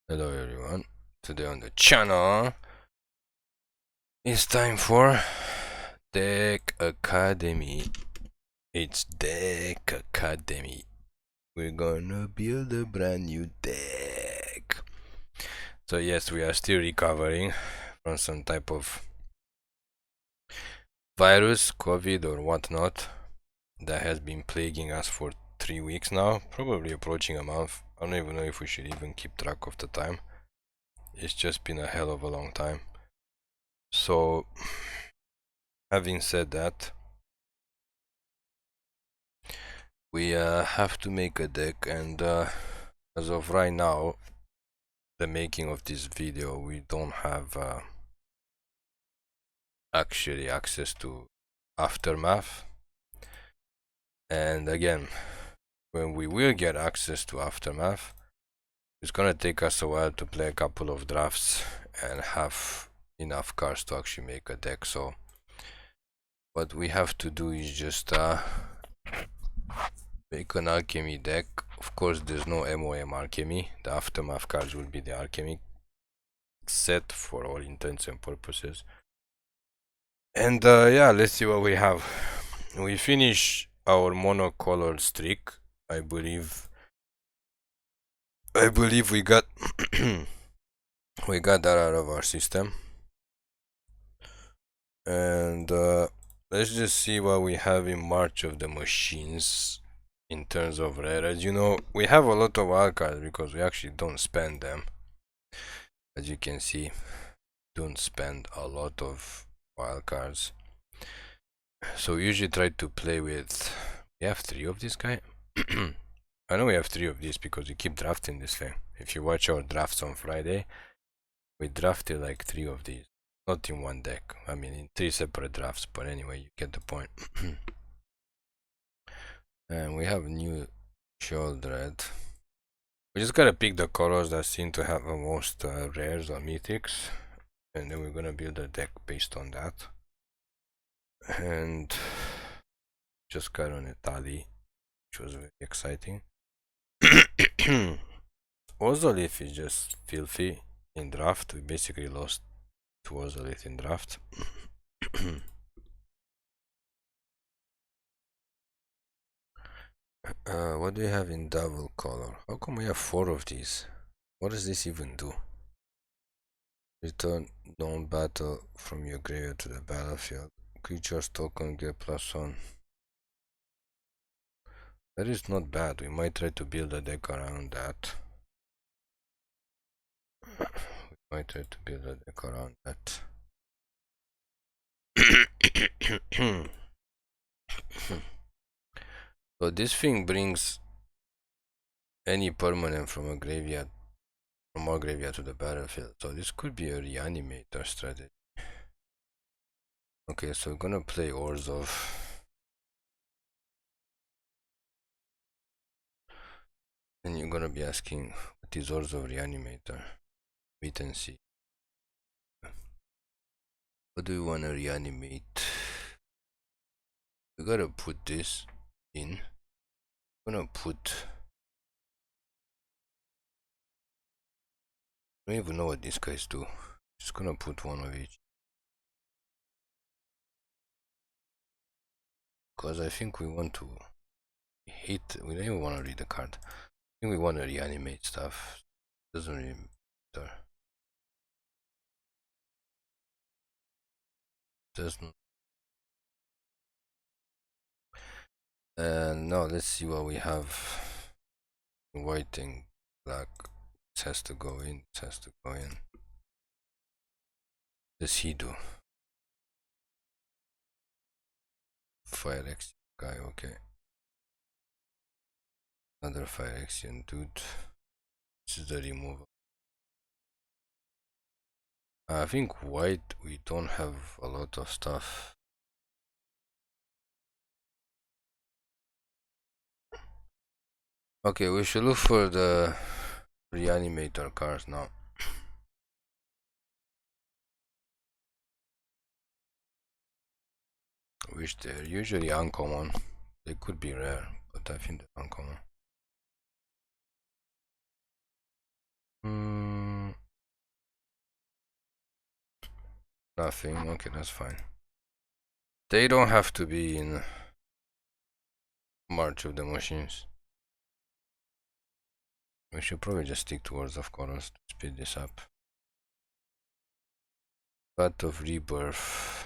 Hello everyone, today on the channel it's time for Deck Academy. It's Deck Academy. We're gonna build a brand new deck. So yes, we are still recovering from some type of virus, COVID or whatnot that has been plaguing us for 3 weeks now, probably approaching a month. I don't even know if we should even keep track of the time. It's just been a hell of a long time. So, having said that, we have to make a deck, and as of right now, the making of this video, we don't have actually access to Aftermath. And again, when we will get access to Aftermath, it's gonna take us a while to play a couple of drafts and have enough cards to actually make a deck. So what we have to do is just make an alchemy deck. Of course, there's no MOM alchemy. The Aftermath cards will be the alchemy set for all intents and purposes. And yeah, let's see what we have. We finish our monocolor streak. I believe we got we got that out of our system. And let's just see what we have in March of the Machines in terms of rare. As you know, we have a lot of wild cards because we actually don't spend them. As you can see, don't spend a lot of wild cards. So we usually try to play with. We have 3 of this guy. I know we have 3 of these because we keep drafting this thing. If you watch our drafts on Friday, we drafted like 3 of these. Not in one deck. I mean in 3 separate drafts, but anyway, you get the point. And we have new Sheoldred. We just gotta pick the colors that seem to have the most rares or mythics, and then we're gonna build a deck based on that. And just got on a Thalia, which was very exciting. Orzhov is just filthy in draft. We basically lost to Orzhov in draft. What do we have in double color? How come we have 4 of these? What does this even do? Return non-battle from your graveyard to the battlefield. Creatures token get +1. That is not bad. We might try to build a deck around that. So this thing brings any permanent from our graveyard to the battlefield. So this could be a Reanimator strategy. Okay, so we're gonna play Orzhov. And you're gonna be asking, what is Orzhov Reanimator? Wait and see. What do we wanna reanimate? We gotta put this in. I'm gonna put. I don't even know what these guys do. Just gonna put one of each. Because I think we want to hit. We don't even want to read the card. I think we want to reanimate stuff. Doesn't really matter. Doesn't. Now let's see what we have. White and black. This has to go in. This has to go in. What does he do? Fire X guy, okay. Another Fire Axion dude. This is the removal. I think white, we don't have a lot of stuff. Okay, we should look for the Reanimator cards now. Which they're usually uncommon. They could be rare, but I think they're uncommon. Nothing. Okay, that's fine. They don't have to be in March of the Machines. We should probably just stick to Orzhov Kunoros to speed this up. Path of Rebirth.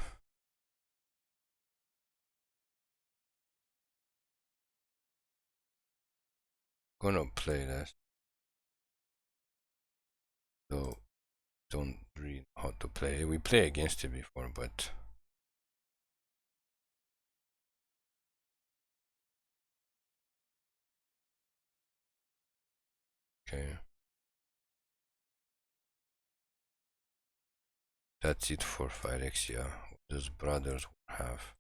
Gonna play that. So don't really know how to play. We play against it before, but okay. That's it for Phyrexia. Those brothers will have.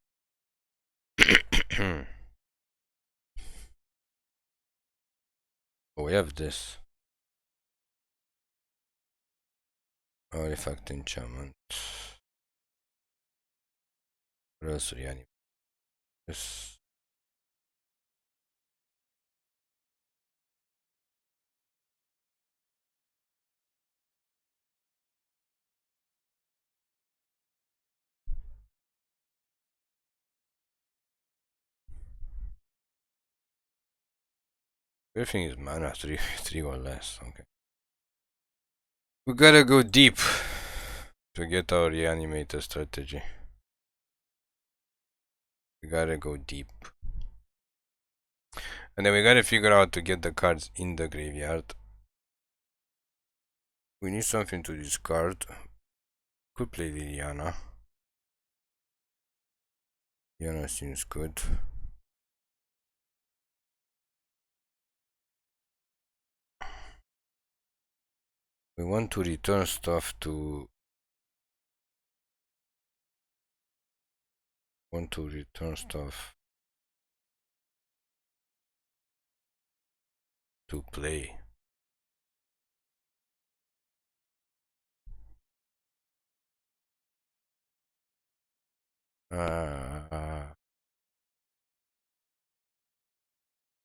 Oh, we have this. Artifact enchantment. Dross Reanimator. This. Everything is mana 3 or less. Okay. We gotta go deep to get our reanimator strategy. We gotta go deep. And then we gotta figure out to get the cards in the graveyard. We need something to discard. Could play Liliana. Liliana seems good. We want to return stuff to... to play.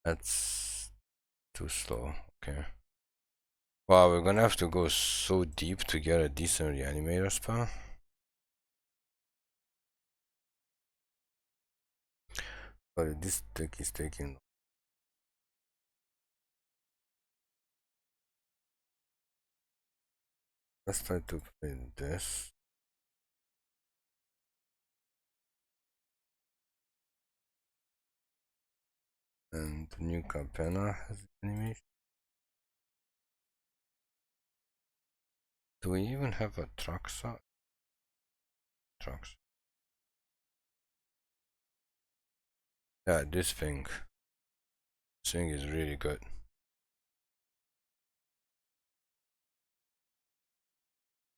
That's too slow. Okay. Wow, we're gonna have to go so deep to get a decent reanimator spell. But this deck is taking... Let's try to play this. And the new Capenna has animation. Do we even have a Troxa? Yeah, this thing is really good.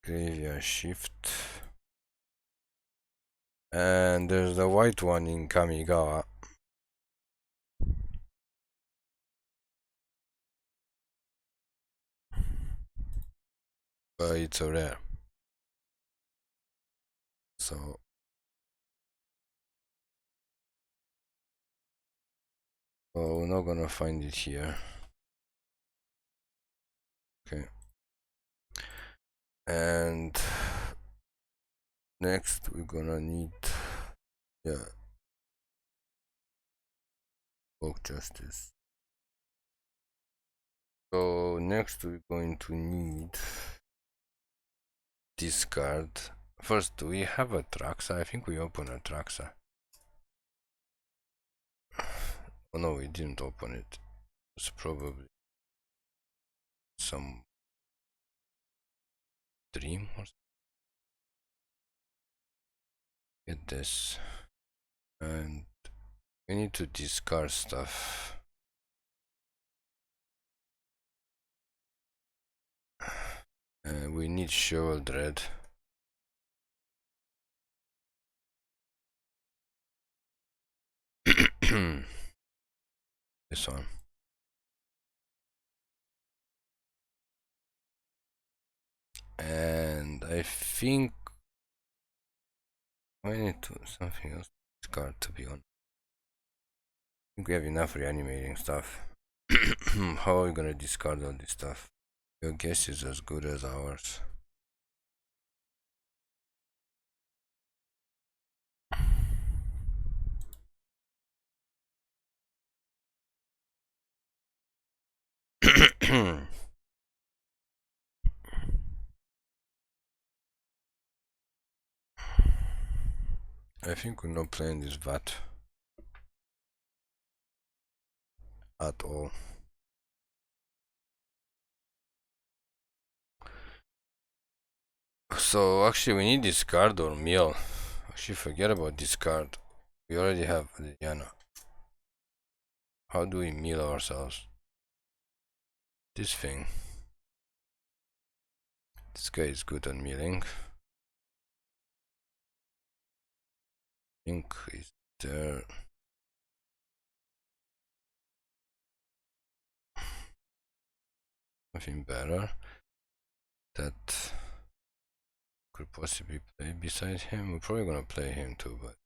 Graveyard Shift. And there's the white one in Kamigawa. But it's a rare. So we're not gonna find it here. Okay. And next we're gonna need, yeah, Oak Justice. So next we're going to need discard. First, do we have a Traxa? I think we open a Traxa. Oh no, we didn't open it. It's probably some dream or something. Get this. And we need to discard stuff. We need Sheoldred. This one. And I think I need to something else to discard, to be honest. I think we have enough reanimating stuff. How are we gonna discard all this stuff? Your guess is as good as ours. I think we're not playing this VAT at all. So actually we need discard or mill. Actually forget about discard. We already have Liliana. How do we mill ourselves? This thing. This guy is good on milling. Think is there. Nothing better that could possibly play besides him. We're probably gonna play him too, but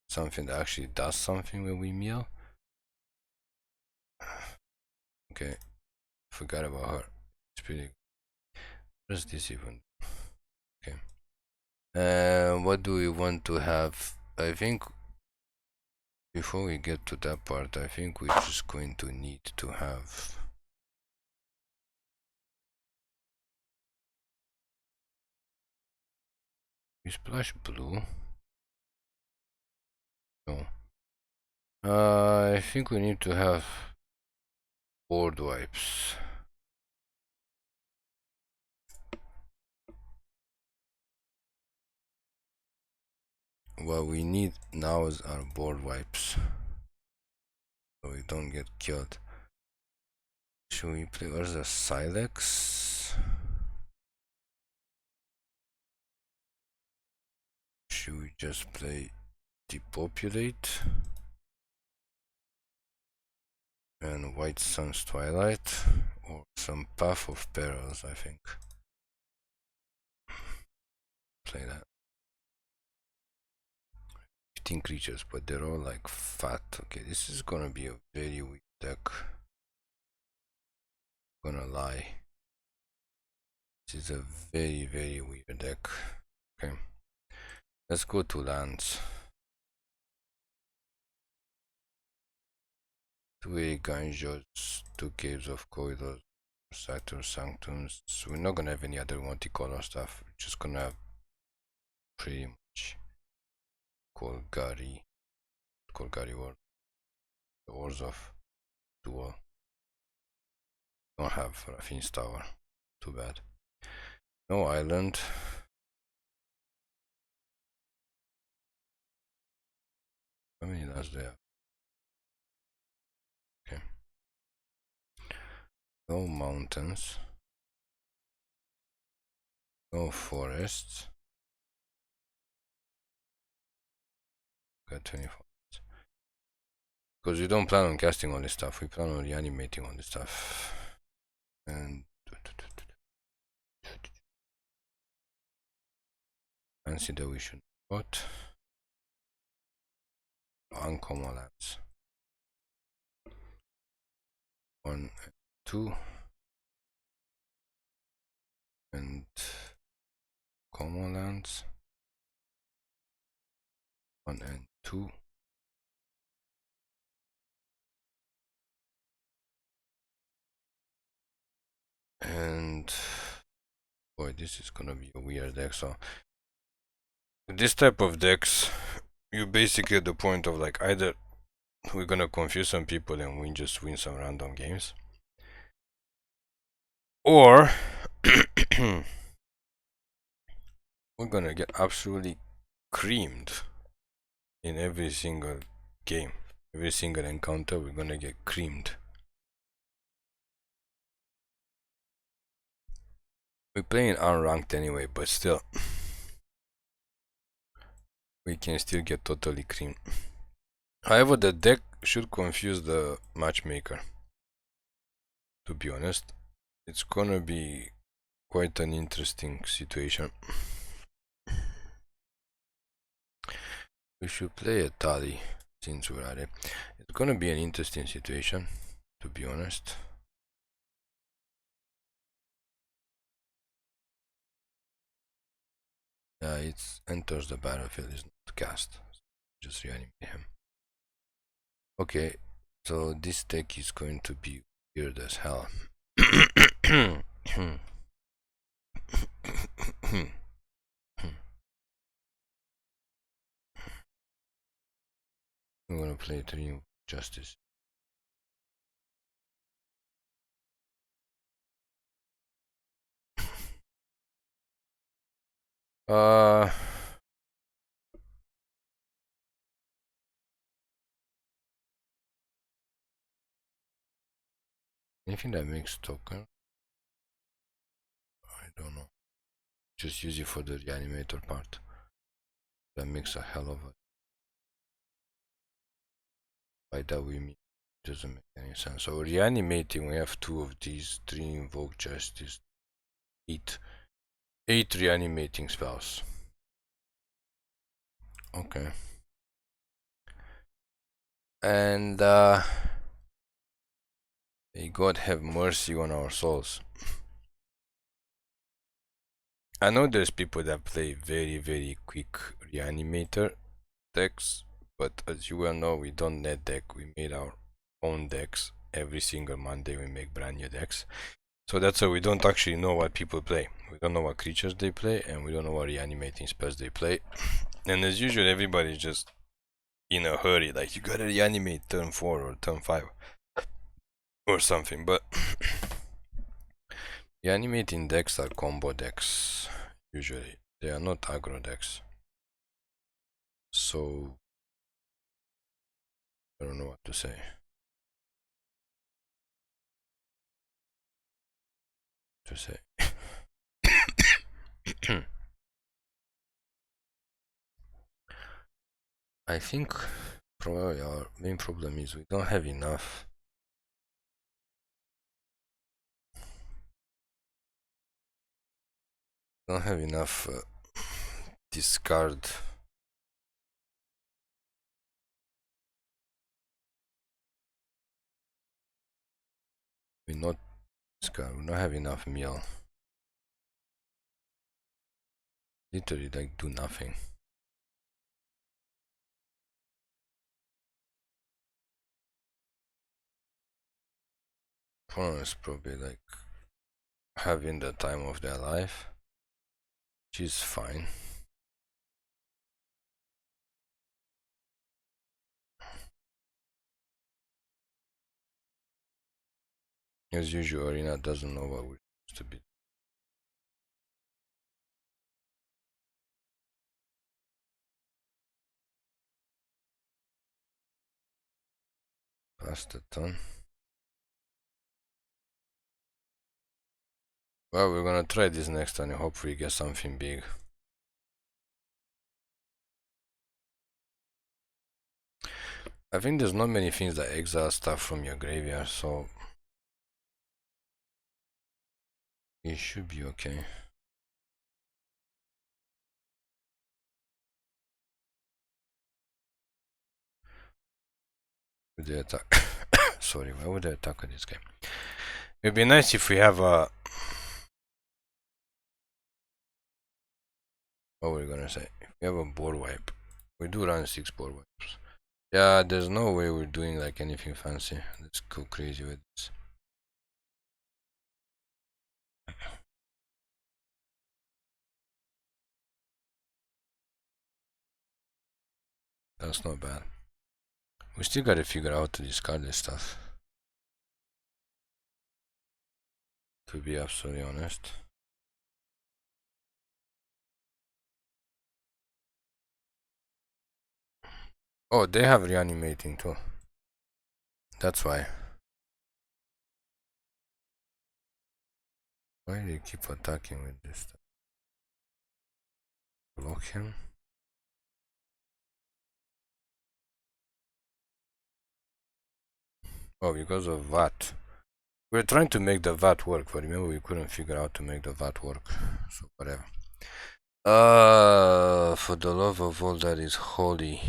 something that actually does something when we meal. Okay, forgot about her. It's pretty good. What is this even? Okay. What do we want to have? I think before we get to that part, I think we're just going to need to have we splash blue. No. I think we need to have board wipes. What we need now is our board wipes, so we don't get killed. Should we play? Where's the Silex? Should we just play Depopulate and White Sun's Twilight, or some Path of Perils? I think. Play that. 15 creatures, but they're all like fat. Okay, this is gonna be a very weak deck. Gonna lie. This is a very, very weird deck. Okay. Let's go to lands. 2 Eiganjos, 2 Caves of Koilos, Satyr Sanctums. So we're not gonna have any other multicolor stuff. We're just gonna have pretty much Golgari or the Orzhov duel. Don't have Raffin's Tower. Too bad. No island. How many lands do they have? Okay. No mountains. No forests. Got 24. Because we don't plan on casting all this stuff, we plan on reanimating all this stuff. And fancy that we should what? Uncommon lands. 1 and 2 and common lands. 1 and 2. And boy, this is gonna be a weird deck. So this type of decks, you basically at the point of like either we're gonna confuse some people and we just win some random games, or we're gonna get absolutely creamed in every single game. Every single encounter we're gonna get creamed. We're playing unranked anyway, but still we can still get totally creamed. However, the deck should confuse the matchmaker. To be honest, it's gonna be quite an interesting situation. We should play a Thalia since we're at it. It's gonna be an interesting situation, to be honest. Yeah, it enters the battlefield, is not cast. Just reanimate him. Okay, so this deck is going to be weird as hell. I'm gonna play 3 Justice. Anything that makes token? I don't know. Just use it for the reanimator part. That makes a hell of a. By that we mean it doesn't make any sense. So reanimating, we have 2 of these, 3 invoke justice, 8 reanimating spells. Okay. And may God have mercy on our souls. I know there's people that play very quick reanimator decks, but as you well know, we don't net deck. We made our own decks. Every single Monday we make brand new decks. So that's why we don't actually know what people play. We don't know what creatures they play, and we don't know what reanimating spells they play. And as usual, everybody's just in a hurry, like you gotta reanimate turn 4 or turn 5 or something. But reanimating decks are combo decks. Usually, they are not aggro decks. So I don't know what to say. I think probably our main problem is we don't have enough. Discard. We not discard. We don't have enough meal. Literally, like do nothing. Opponents probably like having the time of their life, which is fine. As usual, Arena doesn't know what we're supposed to be. Pass the turn. Well, we're gonna try this next time and hopefully get something big. I think there's not many things that exile stuff from your graveyard, so it should be okay. With the attack. Sorry, why would I attack on this game? It'd be nice if we have a. What were we gonna say? If we have a board wipe. We do run 6 board wipes. Yeah, there's no way we're doing like anything fancy. Let's go crazy with this. That's not bad. We still gotta figure out how to discard this stuff. To be absolutely honest. Oh, they have reanimating too. That's why. Why do they keep attacking with this stuff? Block him. Oh, because of VAT. We're trying to make the VAT work, but remember we couldn't figure out to make the VAT work. So whatever. For the love of all that is holy.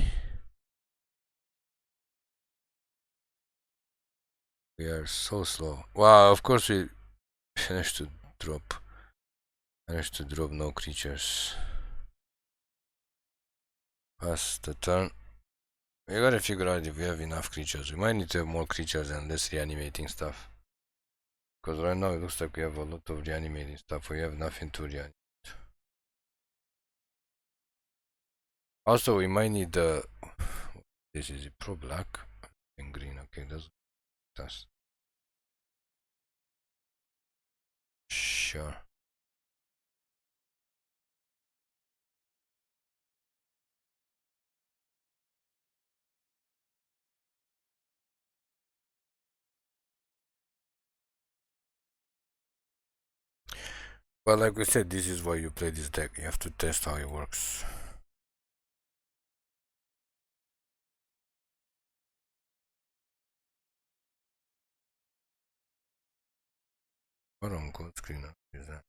We are so slow. Wow, of course we managed to drop no creatures. Pass the turn. We gotta figure out if we have enough creatures. We might need to have more creatures and less reanimating stuff. Because right now it looks like we have a lot of reanimating stuff. We have nothing to reanimate. Also, we might need the... This is pro black and green. Okay, that's... Sure. But like we said, this is why you play this deck. You have to test how it works. What on gold screen is that?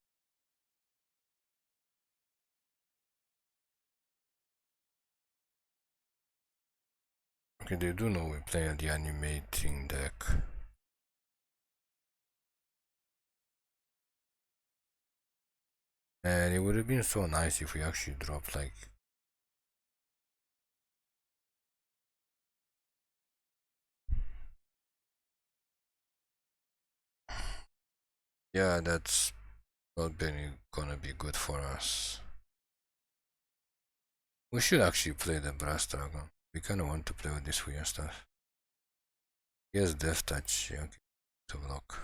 Okay, they do know we play the animating deck. And it would have been so nice if we actually dropped like... Yeah, that's not gonna be good for us. We should actually play the Brass Dragon. We kinda want to play with this weird stuff. He has Death Touch, yeah, okay, to block.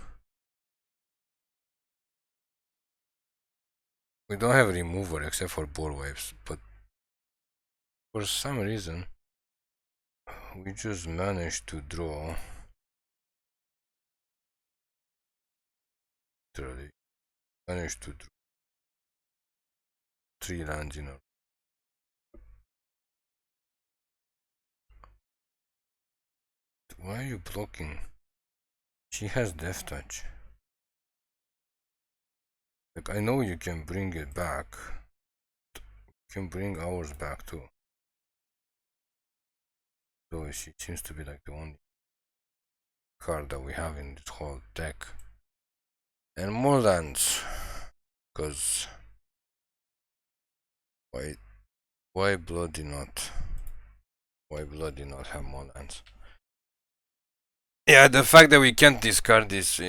We don't have a remover except for board waves, but for some reason we just managed to draw. Literally managed to draw 3 lands in a row. Why are you blocking? She has Death Touch. Like, I know you can bring it back. You can bring ours back too. So she seems to be like the only card that we have in this whole deck. And more lands. Cause why bloody not? Why bloody not have more lands? Yeah, the fact that we can't discard these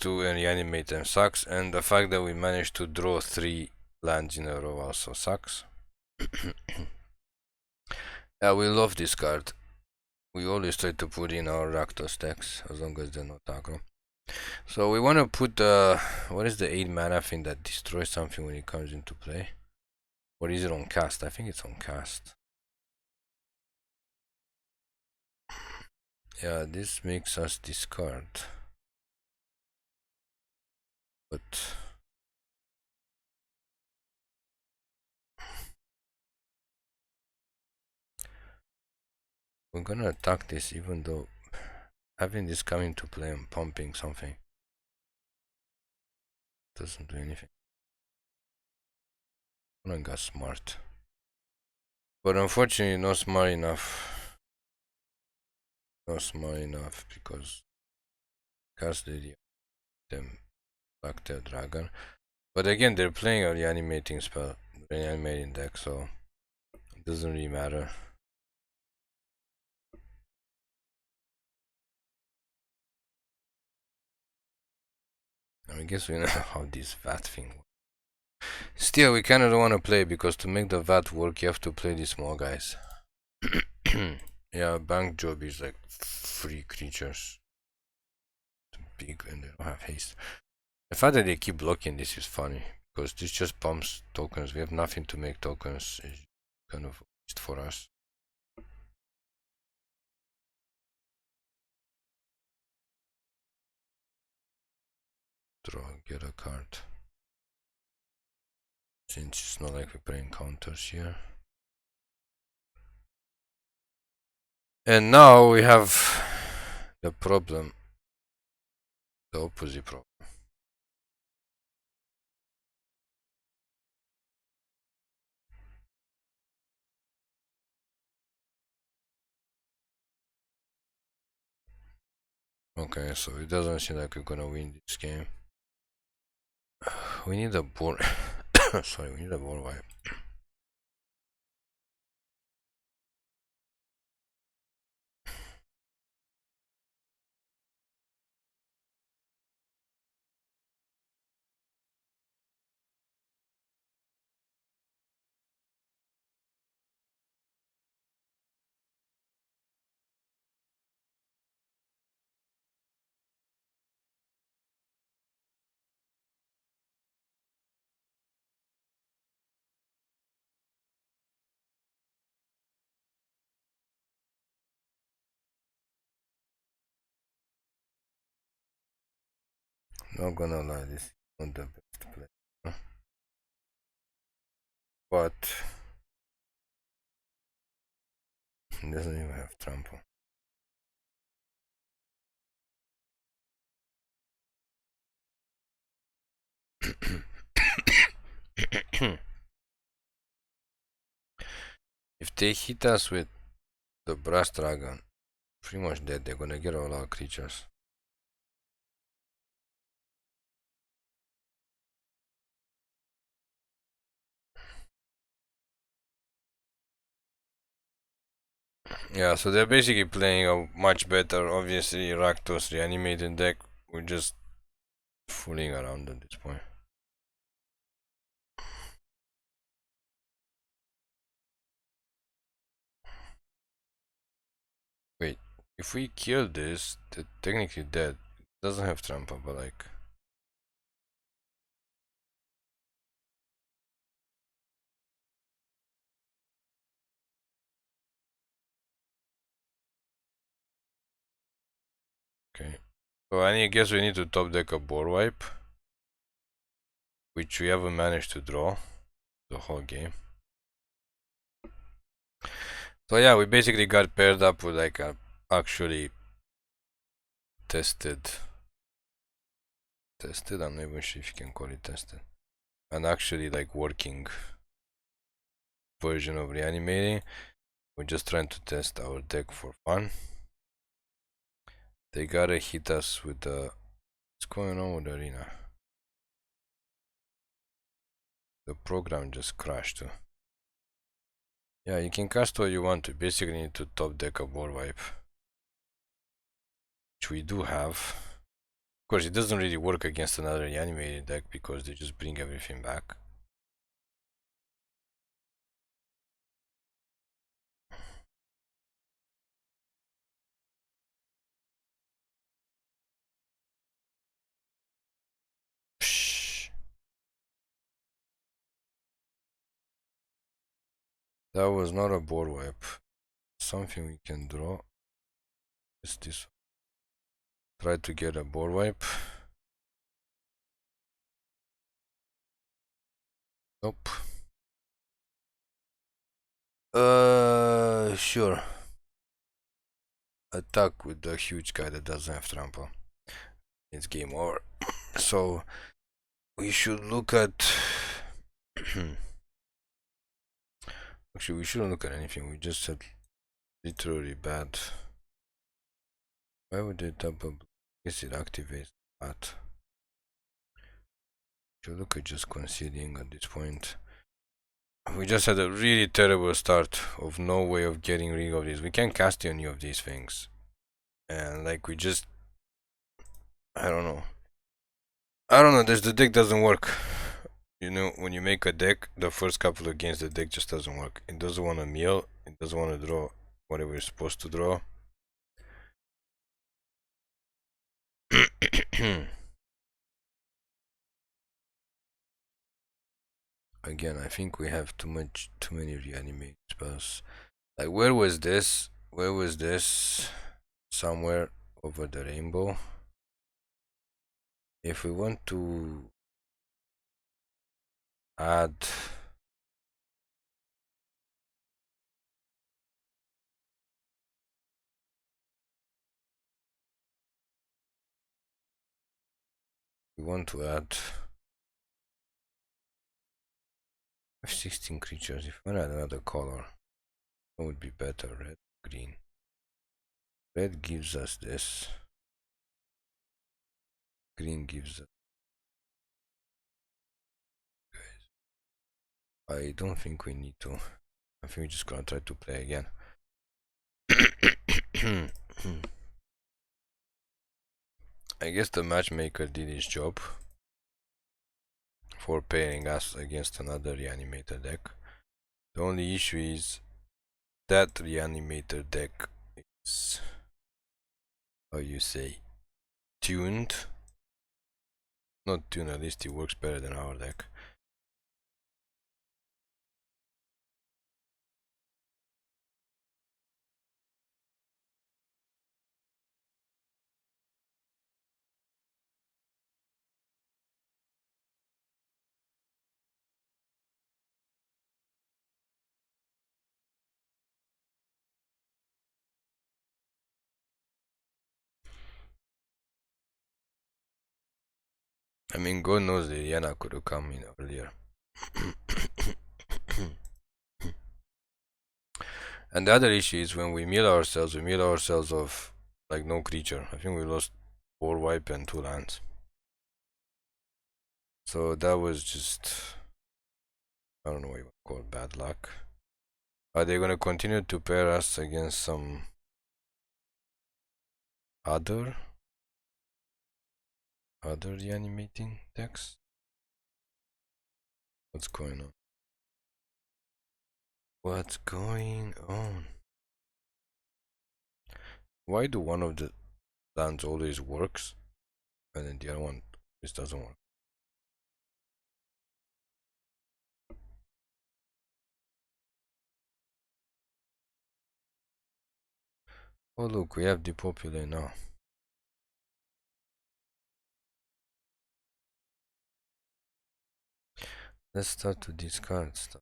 two and reanimate them sucks, and the fact that we managed to draw 3 lands in a row also sucks. Yeah, we love this card. We always try to put in our Rakdos decks as long as they're not aggro. So we want to put what is the 8 mana thing that destroys something when it comes into play? Or is it on cast? I think it's on cast. Yeah, this makes us discard. But we're gonna attack this even though having this come into play and pumping something doesn't do anything. I got smart. But unfortunately not smart enough. Not smart enough because cast them back their dragon. But again, they're playing a reanimating spell, reanimating deck, so it doesn't really matter. I guess we know how this VAT thing works. Still, we kinda don't wanna play because to make the VAT work, you have to play these small guys. Yeah, bank job is like 3 creatures. Big and they don't have haste. The fact that they keep blocking this is funny because this just pumps tokens. We have nothing to make tokens. It's kind of waste for us. Draw, get a card. Since it's not like we're playing counters here. And now we have the problem. The opposite problem. Okay, so it doesn't seem like we're gonna win this game. We need a board. Sorry, we need a board wipe. Not gonna lie, this is not the best play. But it doesn't even have trample. If they hit us with the brass dragon, pretty much dead. They're gonna get all our creatures. Yeah, so they're basically playing a much better, obviously, Rakdos reanimated deck. We're just fooling around at this point. Wait, if we kill this, they're technically dead. It doesn't have trample, but like... Okay. So I guess we need to top deck a board wipe, which we haven't managed to draw the whole game. So yeah, we basically got paired up with like a actually tested, I'm not even sure if you can call it tested, an actually like working version of reanimating. We're just trying to test our deck for fun. They gotta hit us with the... What's going on with the arena? The program just crashed too. Yeah, you can cast what you want to. Basically need to top deck a board wipe, which we do have. Of course, it doesn't really work against another reanimated deck because they just bring everything back. Psh. That was not a board wipe. Something we can draw is this. Try to get a board wipe. Nope. Sure. Attack with the huge guy that doesn't have trample. It's game over. So we should look at... Actually, we shouldn't look at anything. We just said literally bad. Why would they double? Guess it activates that. Should look at just conceding at this point. We just had a really terrible start of no way of getting rid of this. We can't cast any of these things. And like we just... I don't know. The deck doesn't work. You know, when you make a deck, the first couple of games the deck just doesn't work. It doesn't want to mill, it doesn't want to draw whatever it's supposed to draw. Again, I think we have too many reanimate spells. Like where was this? Somewhere over the rainbow. If we want to add... We want to add 16 creatures. If we add another color, what would be better? Red, green. Red gives us this. Green gives us... I don't think we need to. I think we're just gonna try to play again. I guess the matchmaker did his job for pairing us against another reanimator deck. The only issue is that reanimator deck is, how you say, tuned. Not tuned, at least it works better than our deck. I mean, God knows Liliana could have come in earlier. And the other issue is when we mill ourselves of like no creature. I think we lost 4 wipe and 2 lands. So that was just, I don't know what you would call it, bad luck. Are they gonna continue to pair us against some other reanimating decks? What's going on? What's going on? Why do one of the lands always works and then the other one just doesn't work? Oh look, we have depopulate now. Let's start to discard stuff.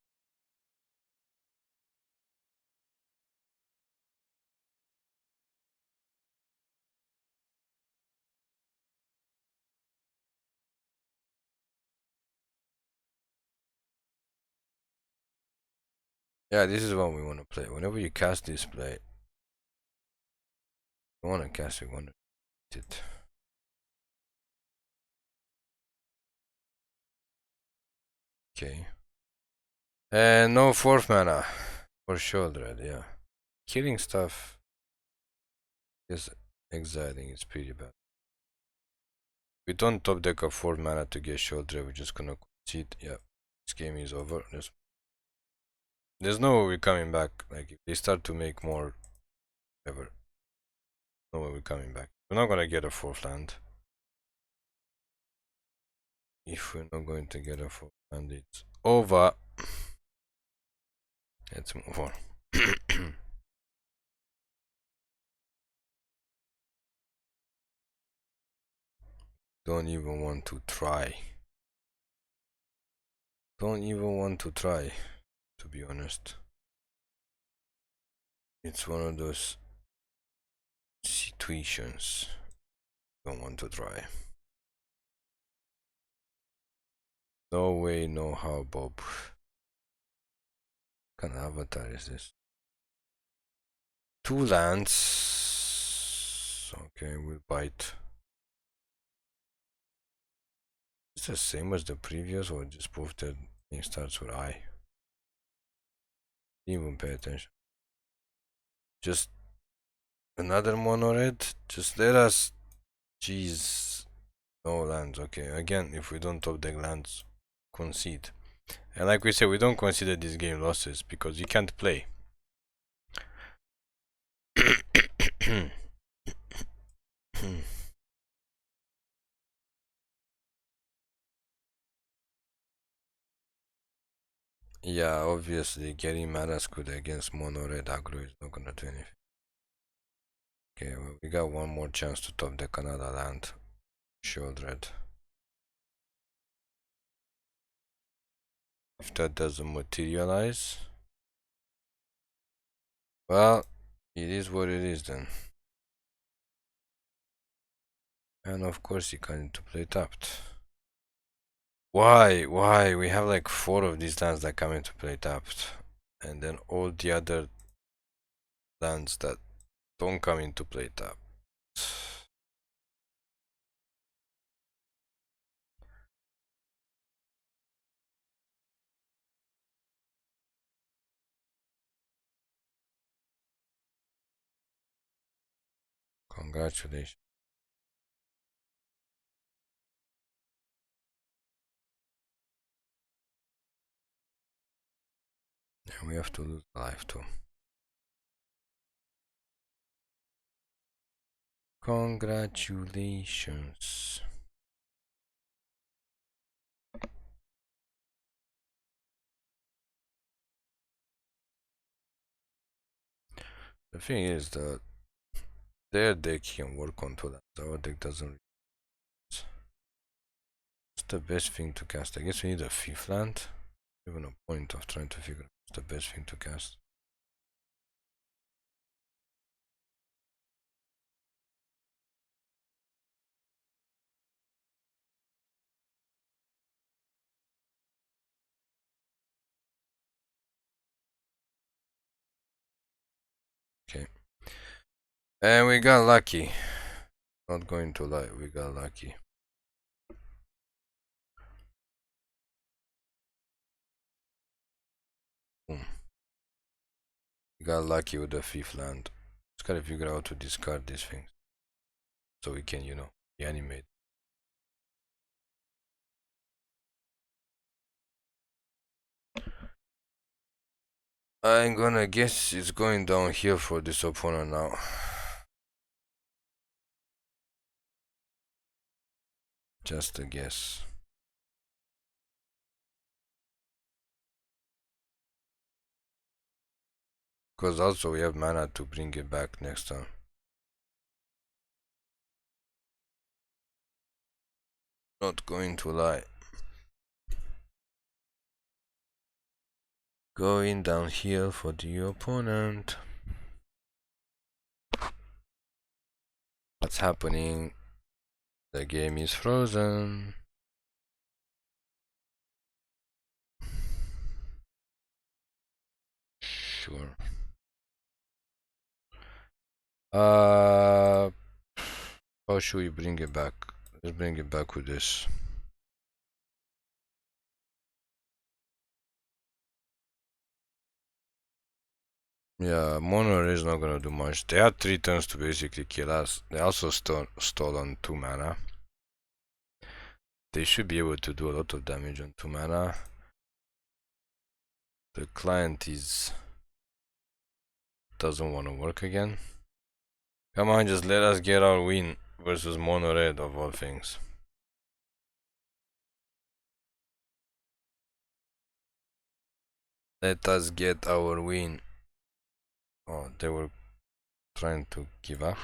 Yeah, this is what we want to play. Whenever you cast this play, you want to cast it, want to it. Okay. And no 4th mana for Sheoldred, yeah. Killing stuff is exciting, it's pretty bad. We don't top deck a 4th mana to get Sheoldred, we're just gonna concede. Yeah, this game is over. There's no way we're coming back. Like, if they start to make more, ever, no way we're coming back. We're not gonna get a 4th land. If we're not going to get a 4th land, it's over. Let's move on. Don't even want to try. Don't even want to try, to be honest. It's one of those situations. Don't want to try. No way, no how, Bob. What kind of avatar is this? 2 lands. Okay, we'll bite. It's the same as the previous, or just both the thing starts with I? Didn't even pay attention. Just another mono red? Just let us. Jeez. No lands. Okay, again, if we don't top deck lands, concede. And like we said, we don't consider this game losses because you can't play. Yeah, obviously getting Manaskud against mono red aggro is not gonna do anything. Okay, well, we got one more chance to top the Canada land. Sheoldred. If that doesn't materialize, well, it is what it is then. And of course you can't to play tapped. Why? Why? We have like 4 of these lands that come into play tapped. And then all the other lands that don't come into play tapped. Congratulations. And we have to lose life too. Congratulations. The thing is that their deck can work on 2 lands. Our deck doesn't. What's the best thing to cast? I guess we need a 5th land. Even a point of trying to figure out what's the best thing to cast. And we got lucky. Not going to lie, we got lucky. Boom. We got lucky with the 5th land. Just gotta figure out how to discard these things. So we can, you know, reanimate. I'm gonna guess it's going downhill for this opponent now. Just a guess. Because also we have mana to bring it back next time. Not going to lie. Going downhill for the opponent. What's happening? The game is frozen. Sure. How should we bring it back? Let's bring it back with this. Yeah, mono red is not gonna do much. They had 3 turns to basically kill us. They also stole on 2 mana. They should be able to do a lot of damage on 2 mana. The client doesn't want to work again. Come on, just let us get our win versus mono red of all things. Let us get our win. Oh, they were trying to give up.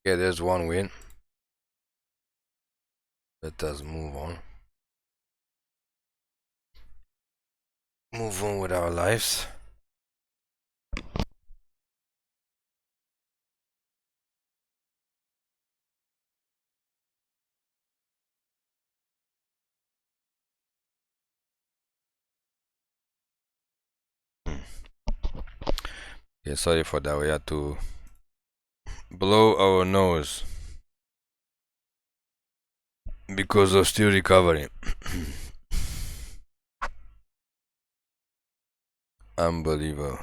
Yeah, there's one win. Let us move on. Move on with our lives. Yeah, sorry for that. We had to blow our nose because of still recovering. Unbelievable.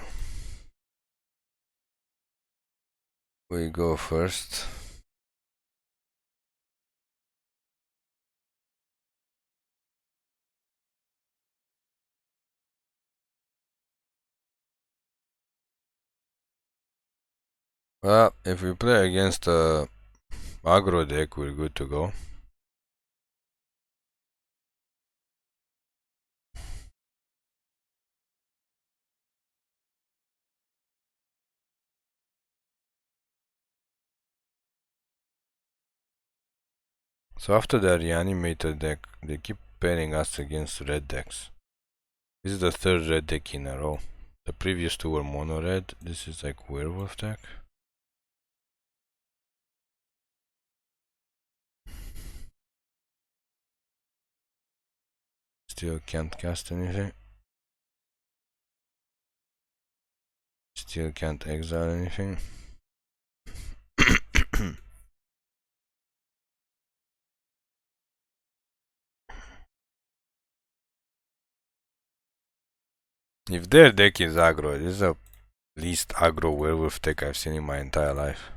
We go first. Well, if we play against a aggro deck, we're good to go. So after the Reanimator deck, they keep pairing us against red decks. This is the 3rd red deck in a row. The previous 2 were mono red. This is like werewolf deck. Still can't cast anything. Still can't exile anything. If their deck is aggro, this is the least aggro werewolf deck I've seen in my entire life.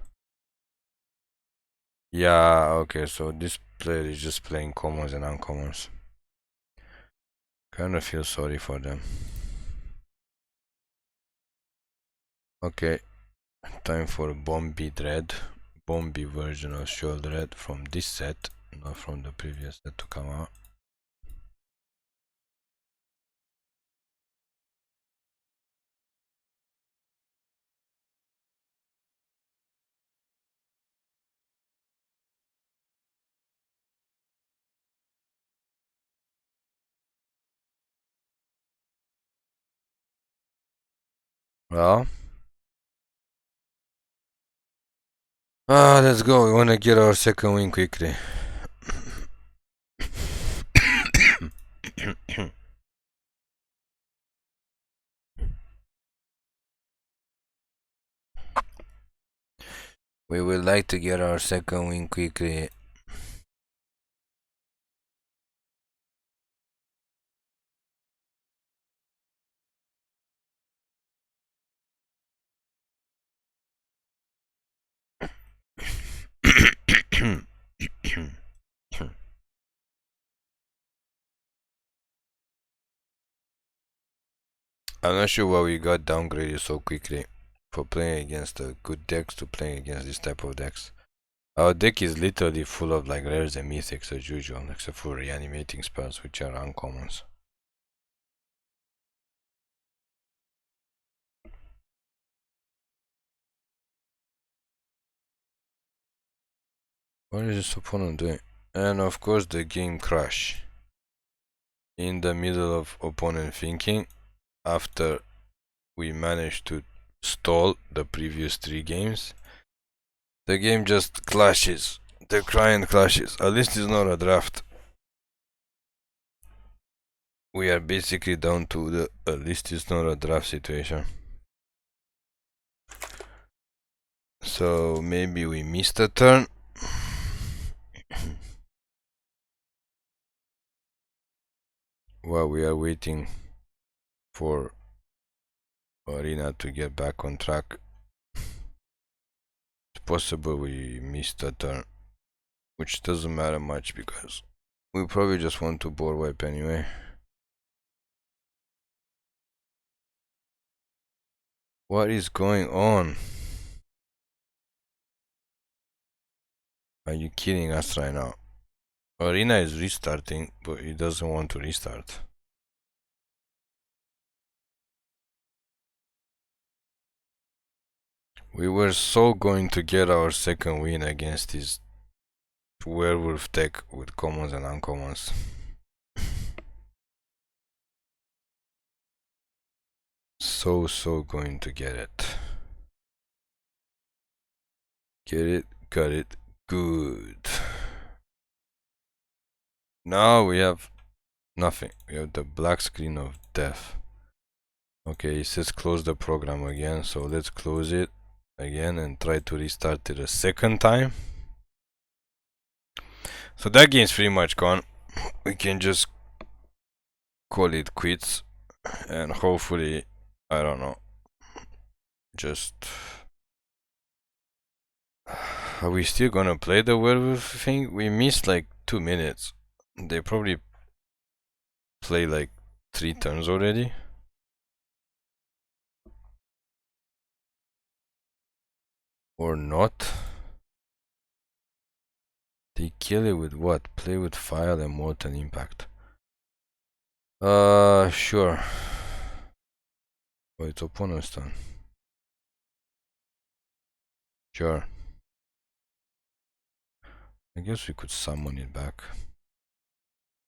Yeah, okay, so this player is just playing commons and uncommons. Kinda feel sorry for them. Okay, time for a Bombi Dread. Bombi version of Sheoldred from this set, not from the previous set to come out. Well, Let's go. We wanna get our second win quickly. We would like to get our second win quickly. I'm not sure why we got downgraded so quickly for playing against the good decks to playing against this type of decks. Our deck is literally full of like rares and mythics as usual, except for reanimating spells, which are uncommons. What is this opponent doing? And of course the game crash. In the middle of opponent thinking, after we managed to stall the previous 3 games, the game just clashes. The client clashes. At least it's not a draft. We are basically down to the at least it's not a draft situation. So maybe we missed a turn. While we are waiting for Arena to get back on track. It's possible we missed a turn, which doesn't matter much because we probably just want to board wipe anyway. What is going on? Are you kidding us right now? Arena is restarting, but it doesn't want to restart. We were so going to get our second win against this werewolf deck with commons and uncommons. So going to get it. Get it, got it, good. Now we have nothing. We have the black screen of death. Okay, it says close the program again, so let's close it again and try to restart it a second time. So that game's pretty much gone. We can just call it quits and hopefully, I don't know, just are we still gonna play the werewolf thing? We missed like 2 minutes. They probably play like 3 turns already. Or not. They kill it with what? Play with fire and molten impact. Sure. Oh, it's opponent's turn. Sure. I guess we could summon it back.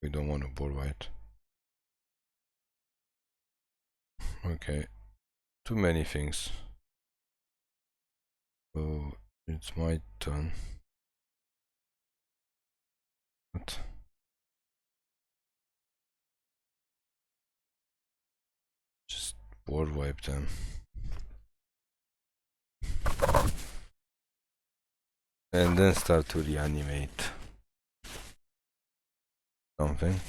We don't want to board white. Okay. Too many things. So it's my turn. What? Just board wipe them. And then start to reanimate something.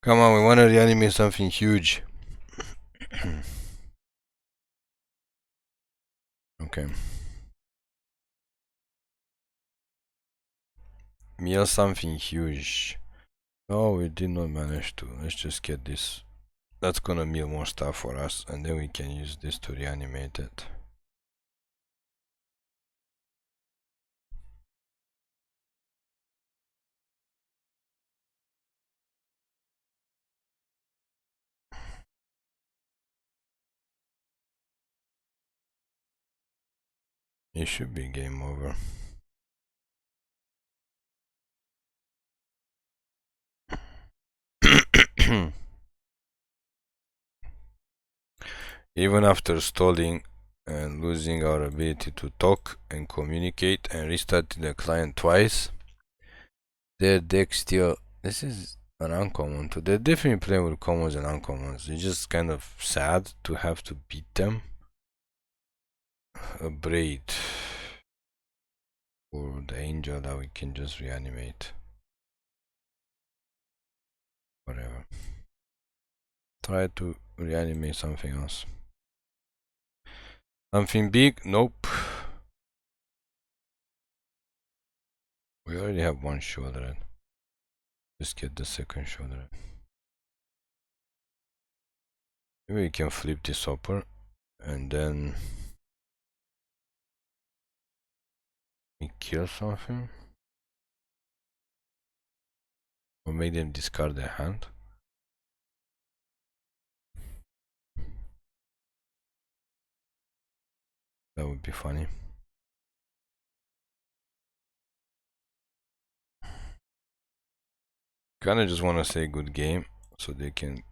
Come on, we want to reanimate something huge. Okay. Meal something huge. No, we did not manage to. Let's just get this. That's gonna meal more stuff for us, and then we can use this to reanimate it. It should be game over. Even after stalling and losing our ability to talk and communicate and restarting the client twice. Their deck still, this is an uncommon too. They're definitely playing with commons and uncommons. It's just kind of sad to have to beat them. A braid or the angel that we can just reanimate. Whatever. Try to reanimate something else. Something big? Nope. We already have one Sheoldred. Just get the second Sheoldred. Maybe we can flip this upper and then we kill something. Or make them discard their hand. That would be funny. Kinda just wanna say good game so they can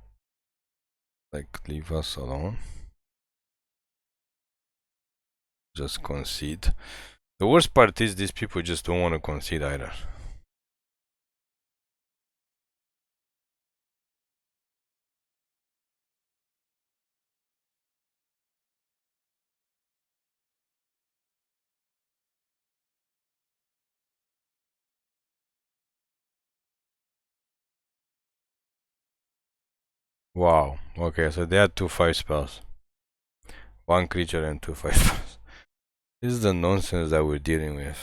like leave us alone. Just concede. The worst part is these people just don't want to concede either. Wow. Okay, so they had 2 5 spells. 1 creature and 2 5 spells. This is the nonsense that we're dealing with.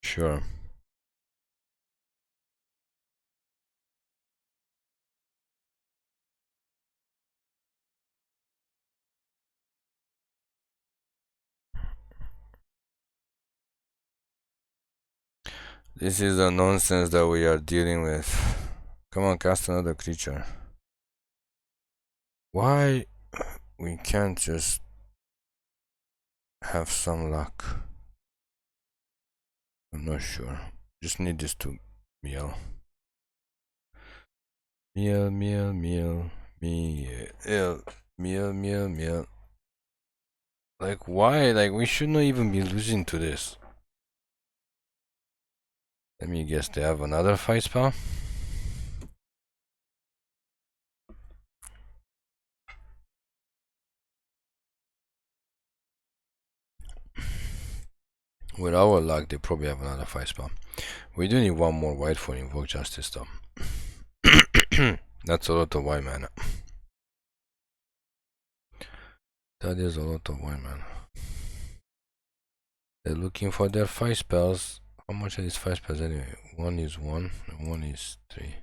Sure. This is the nonsense that we are dealing with. Come on, cast another creature. Why we can't just have some luck? I'm not sure. Just need this to meal. Meal, meal, meal, meal, meal, meal, meal. Like, why? Like, we should not even be losing to this. Let me guess, they have another fight spell? With our luck, they probably have another fight spell. We do need one more white for Invoke Justice though. That's a lot of white mana. That is a lot of white mana. They're looking for their 5 spells. How much are these 5 spells anyway? One is 1 and one is 3.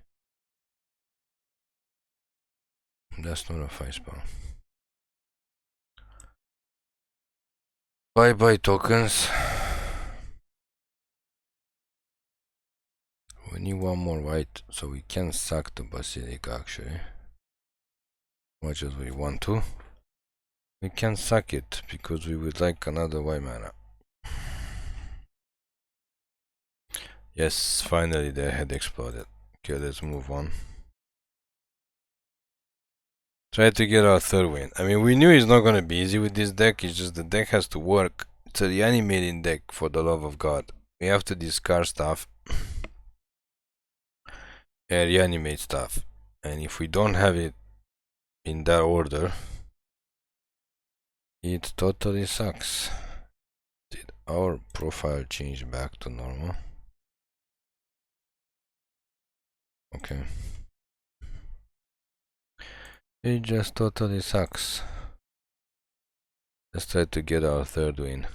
That's not a 5 spell. Bye bye tokens. We need one more white so we can sack the Basilica actually. Much as we want to. We can sack it because we would like another white mana. Yes, finally their head exploded. Okay, let's move on. Try to get our 3rd win. I mean, we knew it's not gonna be easy with this deck, it's just the deck has to work. It's a reanimating deck, for the love of God. We have to discard stuff and reanimate stuff. And if we don't have it in that order, it totally sucks. Did our profile change back to normal? Okay. It just totally sucks. Let's try to get our 3rd win.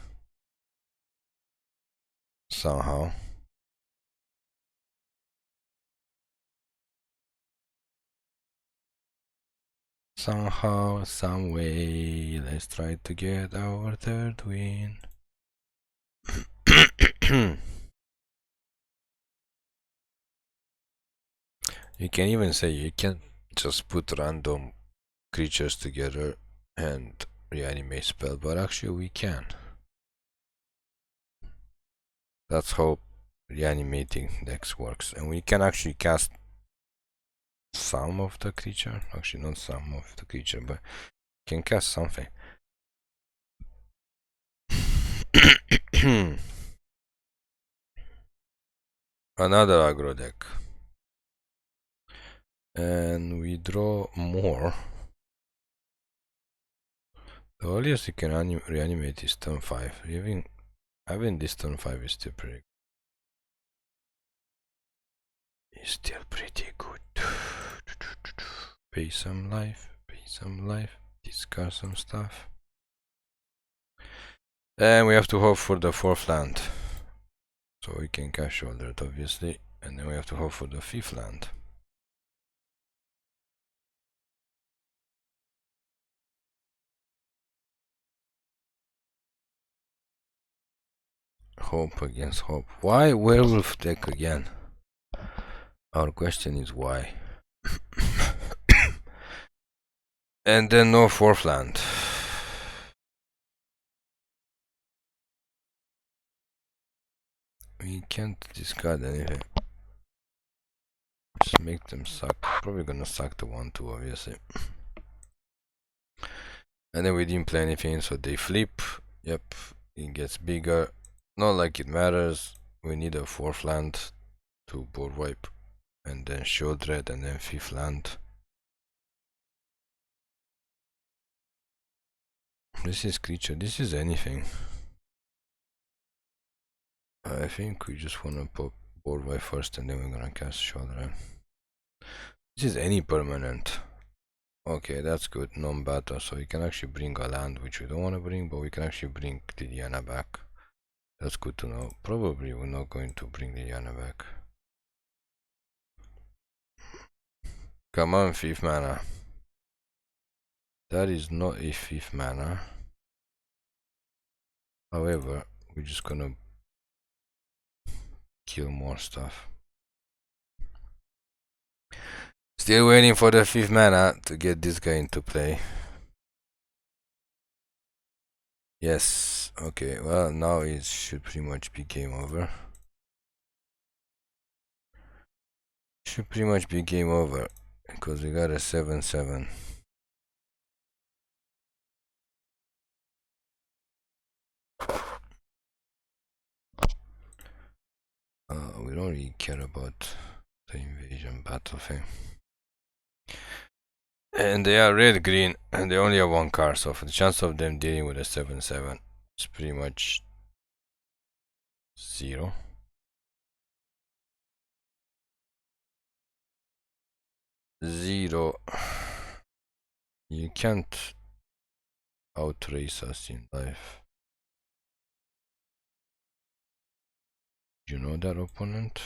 Somehow. Somehow, some way, let's try to get our 3rd win. You can even say you can just put random creatures together and reanimate spell, but actually we can. That's how reanimating decks works. And we can actually cast some of the creature. Actually, not some of the creature, but can cast something. Another aggro deck. And we draw more. The earliest you can reanimate is turn 5. Having this turn 5 is still pretty good. It's still pretty good. Pay some life, discard some stuff. And we have to hope for the 4th land. So we can cast Sheoldred, obviously. And then we have to hope for the 5th land. Hope against hope. Why werewolf deck again? Our question is why. And then no 4th land. We can't discard anything. Just make them suck. Probably gonna suck the 1-2, obviously. And then we didn't play anything, so they flip. Yep, it gets bigger. Not like it matters. We need a 4th land to board wipe. And then Sheoldred, and then 5th land. This is creature, this is anything. I think we just wanna pop board wipe first, and then we're gonna cast Sheoldred. This is any permanent. Okay, that's good, non-battle, so we can actually bring a land, which we don't want to bring, but we can actually bring Liliana back. That's good to know. Probably we're not going to bring Liliana back. Come on, 5th mana. That is not a 5th mana. However, we're just gonna kill more stuff. Still waiting for the 5th mana to get this guy into play. Yes, okay, well now it should pretty much be game over. Should pretty much be game over because we got a 7/7. We don't really care about the invasion battle thing. And they are red green and they only have 1 card, so for the chance of them dealing with a 7/7 it's pretty much 0. You can't outrace us in life. You know that, opponent?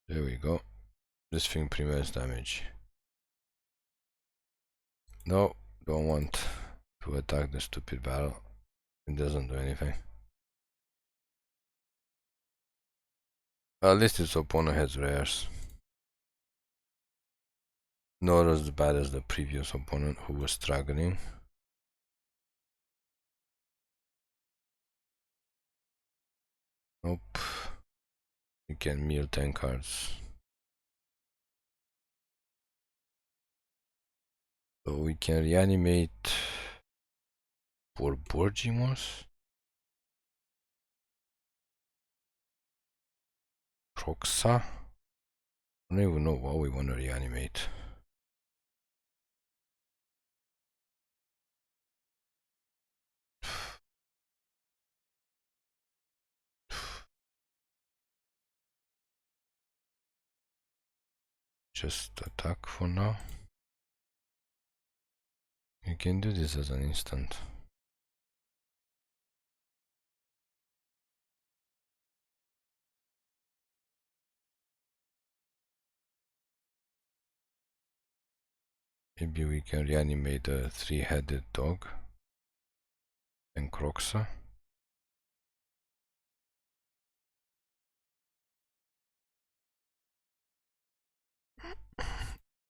There we go. This thing prevents damage. No, don't want to attack the stupid battle. It doesn't do anything. At least its opponent has rares. Not as bad as the previous opponent who was struggling. Nope. You can mill 10 cards. So we can reanimate Borborygmos, Kroxa. I don't even know what we want to reanimate. Just attack for now. You can do this as an instant. Maybe we can reanimate a 3-headed dog and Kroxa.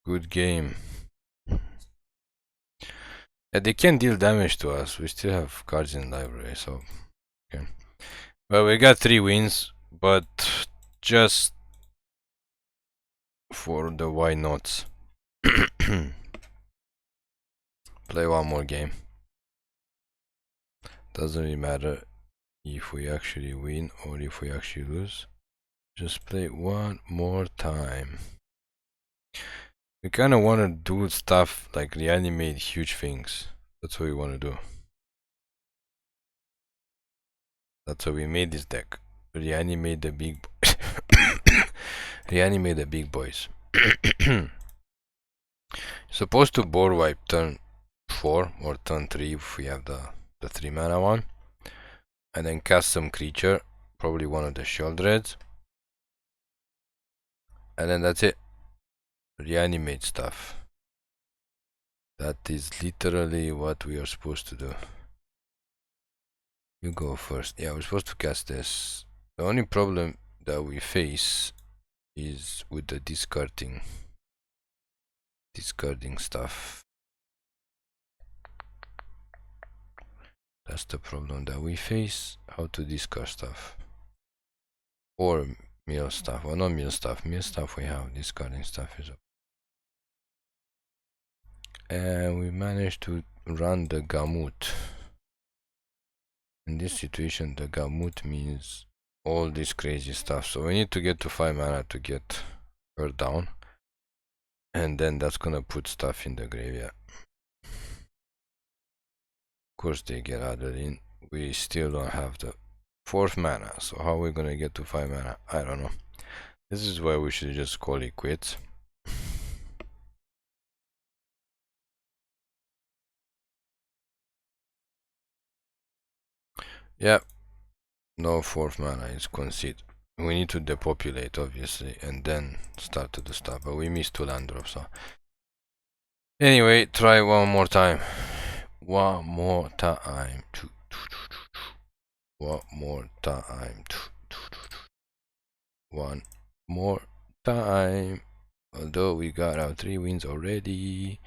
Good game. They can deal damage to us. We still have cards in library, so okay. Well, we got 3 wins, but just for the why nots. Play one more game. Doesn't really matter if we actually win or if we actually lose. Just play one more time. We kind of want to do stuff like reanimate huge things. That's what we want to do. That's why we made this deck. Reanimate the big reanimate the big boys. Supposed to board wipe turn 4 or turn 3 if we have the 3 mana one. And then cast some creature, probably one of the Sheoldreds. And then that's it. Reanimate stuff. That is literally what we are supposed to do. You go first. Yeah, we're supposed to cast this. The only problem that we face is with the discarding stuff. That's the problem that we face. How to discard stuff. Or mill stuff. Well, not mill stuff. Mill stuff we have. Discarding stuff is up. And we managed to run the Gamut. In this situation, the Gamut means all this crazy stuff. So we need to get to 5 mana to get her down. And then that's gonna put stuff in the graveyard. Of course they get added in. We still don't have the 4th mana. So how are we gonna get to 5 mana? I don't know. This is why we should just call it quits. Yeah, no 4th mana is concede. We need to depopulate obviously and then start to do stuff, but we missed 2 land drops. So anyway, try one more time. One more time. One more time. One more time. Although we got our 3 wins already,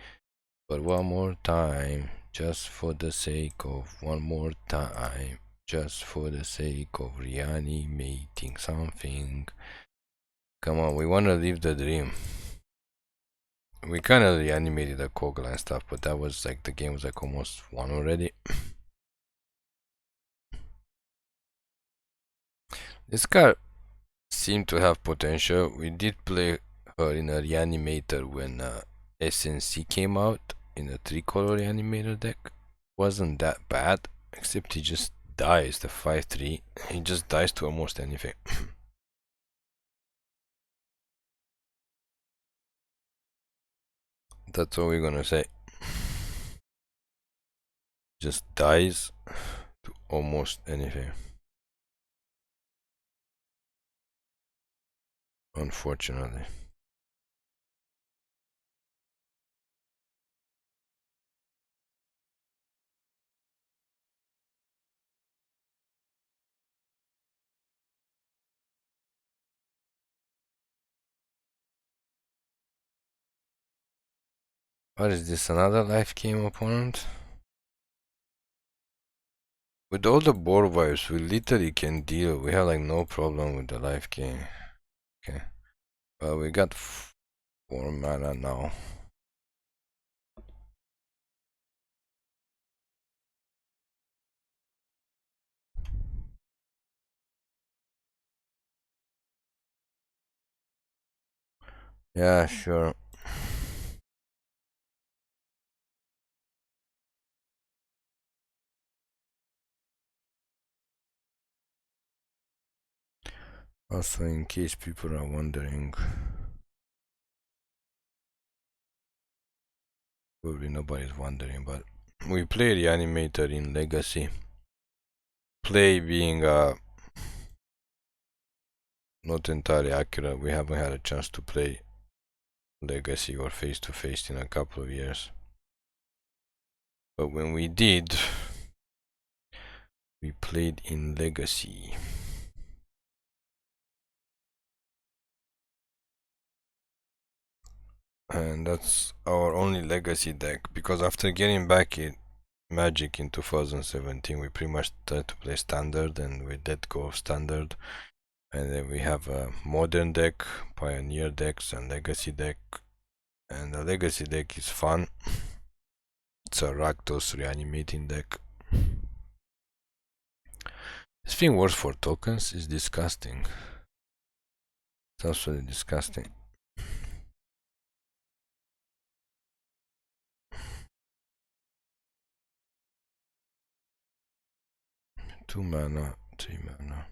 but one more time, just for the sake of one more time. Just for the sake of reanimating something. Come on, we want to live the dream. We kind of reanimated the Kogla and stuff, but that was like, the game was like almost won already. This card seemed to have potential. We did play her in a reanimator when SNC came out in a 3-color reanimator deck. Wasn't that bad, except he just dies, the 5/3. He just dies to almost anything. That's all we're gonna say. Just dies to almost anything. Unfortunately. What is this, another life game opponent? With all the board wipes, we literally can deal. We have like no problem with the life game. Okay. Well, we got 4 mana now. Yeah, sure. Also, in case people are wondering, probably nobody's wondering, but we play Reanimator in Legacy. Play being not entirely accurate. We haven't had a chance to play Legacy or face to face in a couple of years. But when we did, we played in Legacy. and that's our only legacy deck, because after getting back in Magic in 2017 we pretty much tried to play standard, and we let go of standard, and then we have a modern deck, pioneer decks, and legacy deck. And the legacy deck is fun. It's a Rakdos reanimating deck. This thing works for tokens. Is disgusting. It's absolutely disgusting. 2 mana, 3 mana.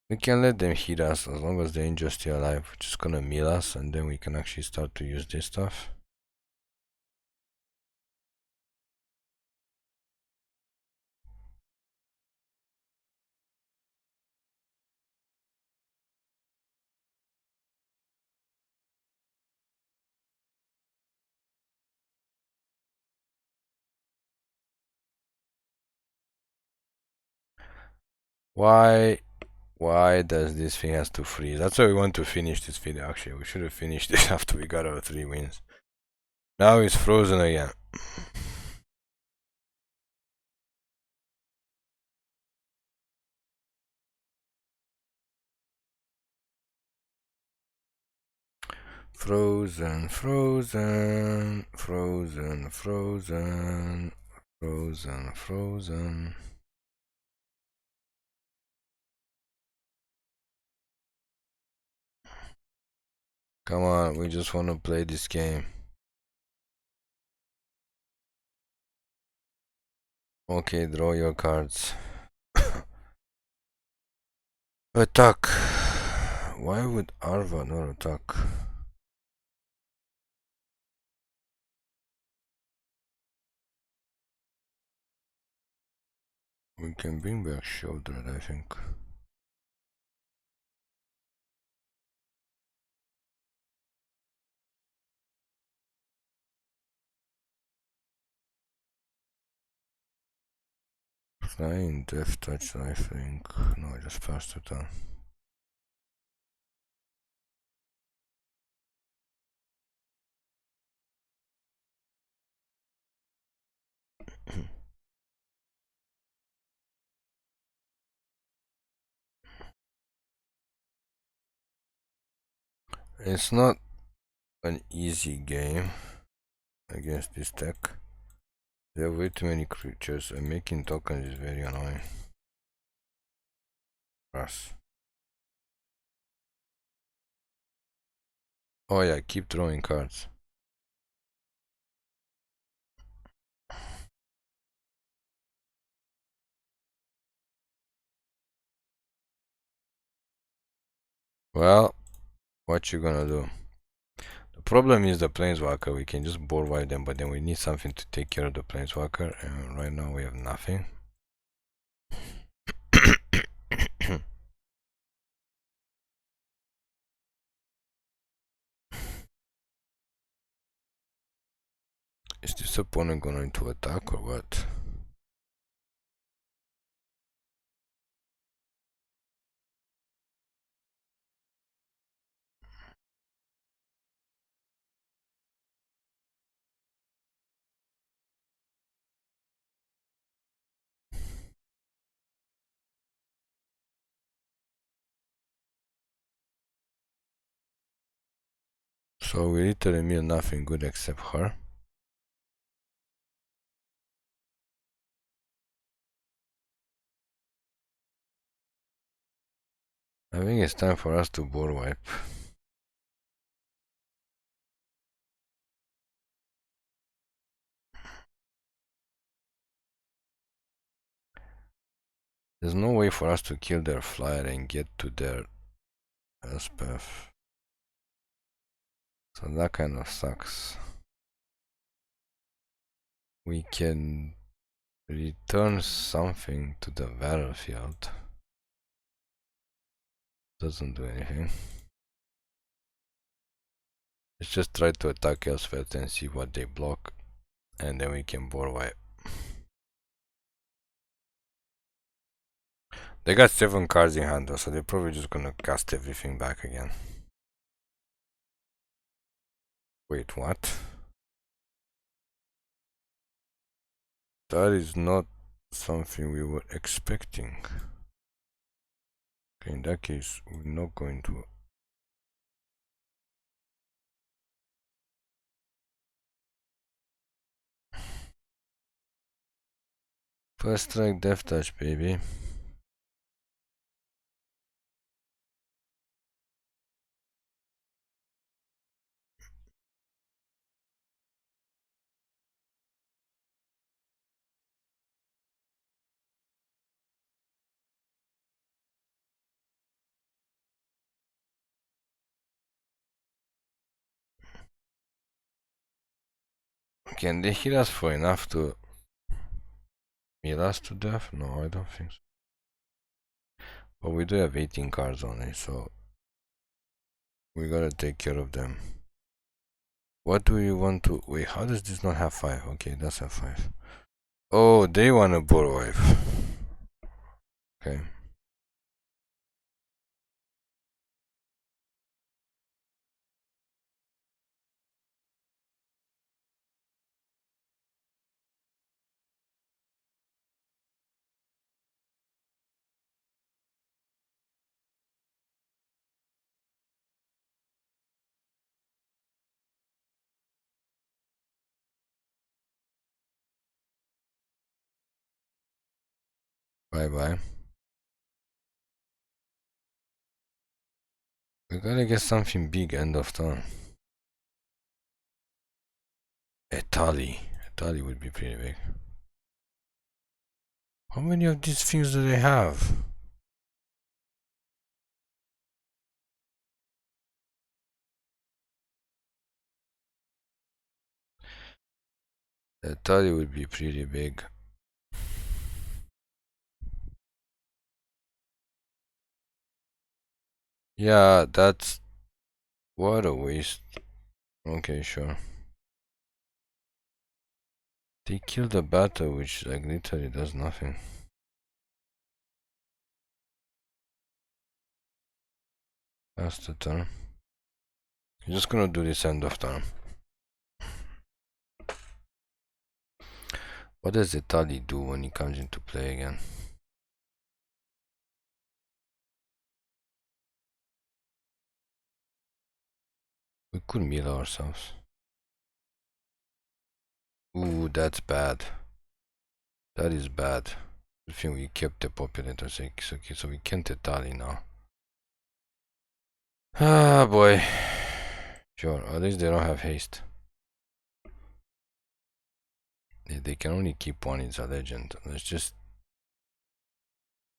We can let them hit us as long as the angel's still alive. We're just gonna mill us, and then we can actually start to use this stuff. Why does this thing has to freeze? That's why we want to finish this video. Actually, we should have finished it after we got our 3 wins. Now it's frozen again. Frozen, frozen, frozen, frozen, frozen, frozen. Come on, we just want to play this game. Okay, draw your cards. Attack. Why would Arva not attack? We can bring back Sheoldred, I think. Flying Death Touch, I think. No, I just passed it on. It's not an easy game against this deck. There are way too many creatures, and making tokens is very annoying for us. Oh yeah, keep drawing cards. Well, what you gonna do? The problem is the planeswalker. We can just board wipe them, but then we need something to take care of the planeswalker, and right now we have nothing. Is this opponent going to attack or what? So we literally mean nothing good except her. I think it's time for us to board wipe. There's no way for us to kill their flyer and get to their Elspeth. So that kind of sucks. We can return something to the battlefield. Doesn't do anything. Let's just try to attack elsewhere and see what they block, and then we can board wipe. They got 7 cards in hand though, so they're probably just gonna cast everything back again. Wait, what? That is not something we were expecting. Okay, in that case, we're not going to. First strike, death touch, baby. Can they hit us for enough to mill us to death? No, I don't think so. But we do have 18 cards only, so we gotta take care of them. What do you want to... Wait, how does this not have 5? Okay, that's a 5. Oh, they want a board wipe. Okay. Bye bye. We gotta get something big end of turn. A Thalia. A Thalia would be pretty big. How many of these things do they have? A Thalia would be pretty big. Yeah, that's... What a waste. Okay, sure. They killed the battle, which like literally does nothing. That's the turn. I'm just gonna do this end of turn. What does the Thalia do when he comes into play again? We could mill ourselves. Ooh, that's bad. That is bad. I think we kept the populator 6. Okay, so we can't Thalia now. Ah, boy. Sure, at least they don't have haste. They can only keep one, it's a legend. Let's just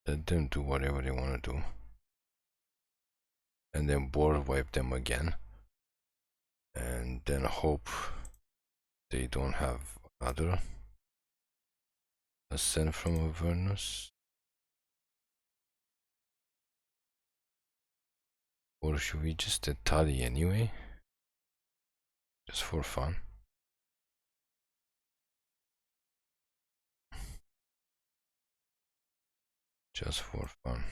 let them do whatever they want to do. And then board wipe them again. And then hope they don't have another Ascent from Avernus. Or should we just Thalia anyway? Just for fun. Just for fun.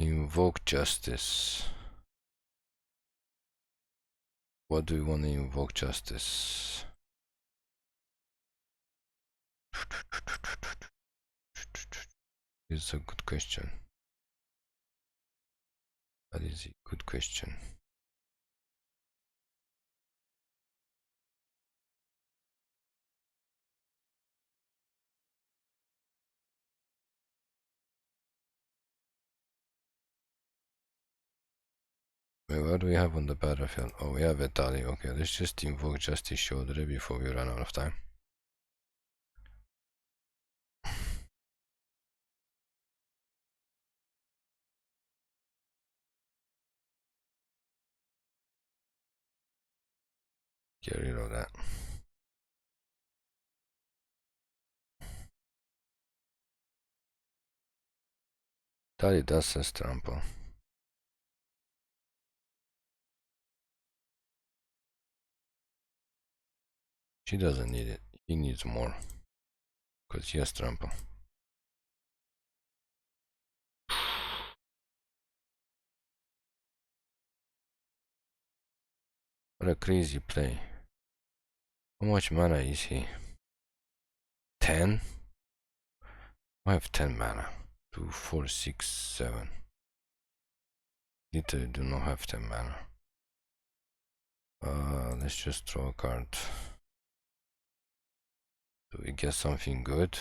Invoke Justice. What do we want to invoke Justice? It's a good question. That is a good question. what do we have on the battlefield? Oh, we have a Thalia. Okay, let's just invoke Justice Sheoldred before we run out of time. Get rid of that. Thalia does has trample. She doesn't need it. He needs more. Because he has trample. What a crazy play. How much mana is he? 10? I have 10 mana. 2, 4, 6, 7. Literally do not have 10 mana. Let's just draw a card. Do we get something good?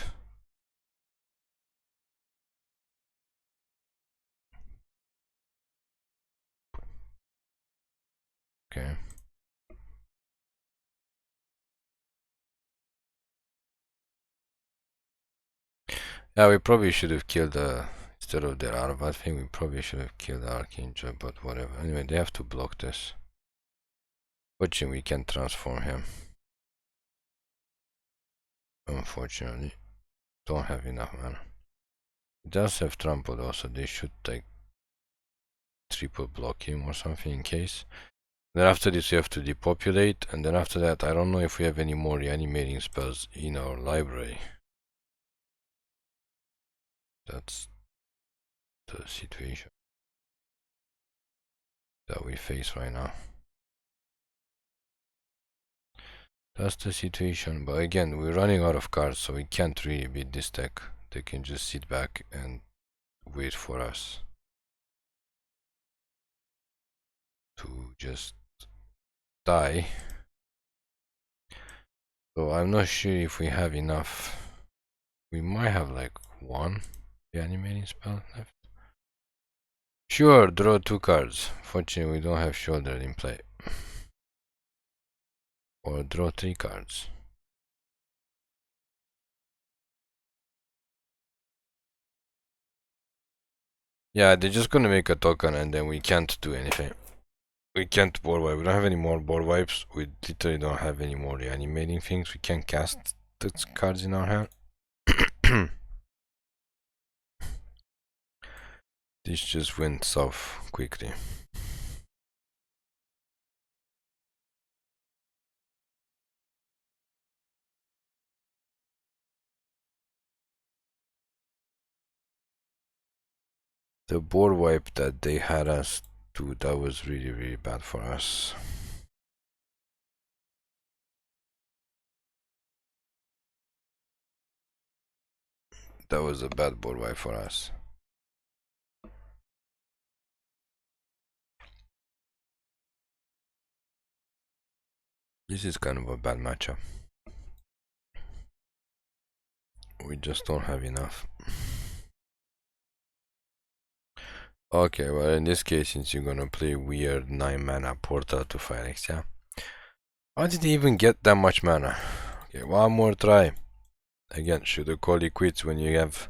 Okay. Yeah, we probably should have killed instead of the Arvat thing, we probably should have killed the Archangel, but whatever. Anyway, they have to block this. Fortunately, we can transform him. Unfortunately, don't have enough mana. He does have trample though, so they should like triple block him or something in case. Then after this we have to depopulate, and then after that I don't know if we have any more reanimating spells in our library. That's the situation that we face right now. That's the situation, but again, we're running out of cards, so we can't really beat this deck. They can just sit back and wait for us to just die. So I'm not sure if we have enough. We might have like one reanimating spell left. Sure, draw 2 cards. Fortunately, we don't have Sheoldred in play. Or draw 3 cards. Yeah, they're just gonna make a token and then we can't do anything. We can't board wipe. We don't have any more board wipes. We literally don't have any more reanimating things. We can't cast the cards in our hand. This just went south quickly. The board wipe that they had us do, that was really, really bad for us. That was a bad board wipe for us. This is kind of a bad matchup. We just don't have enough. Okay, well in this case, since you're gonna play weird 9 mana portal to Phyrex, yeah? How did he even get that much mana? Okay, one more try. Again, should have called it quits when you have...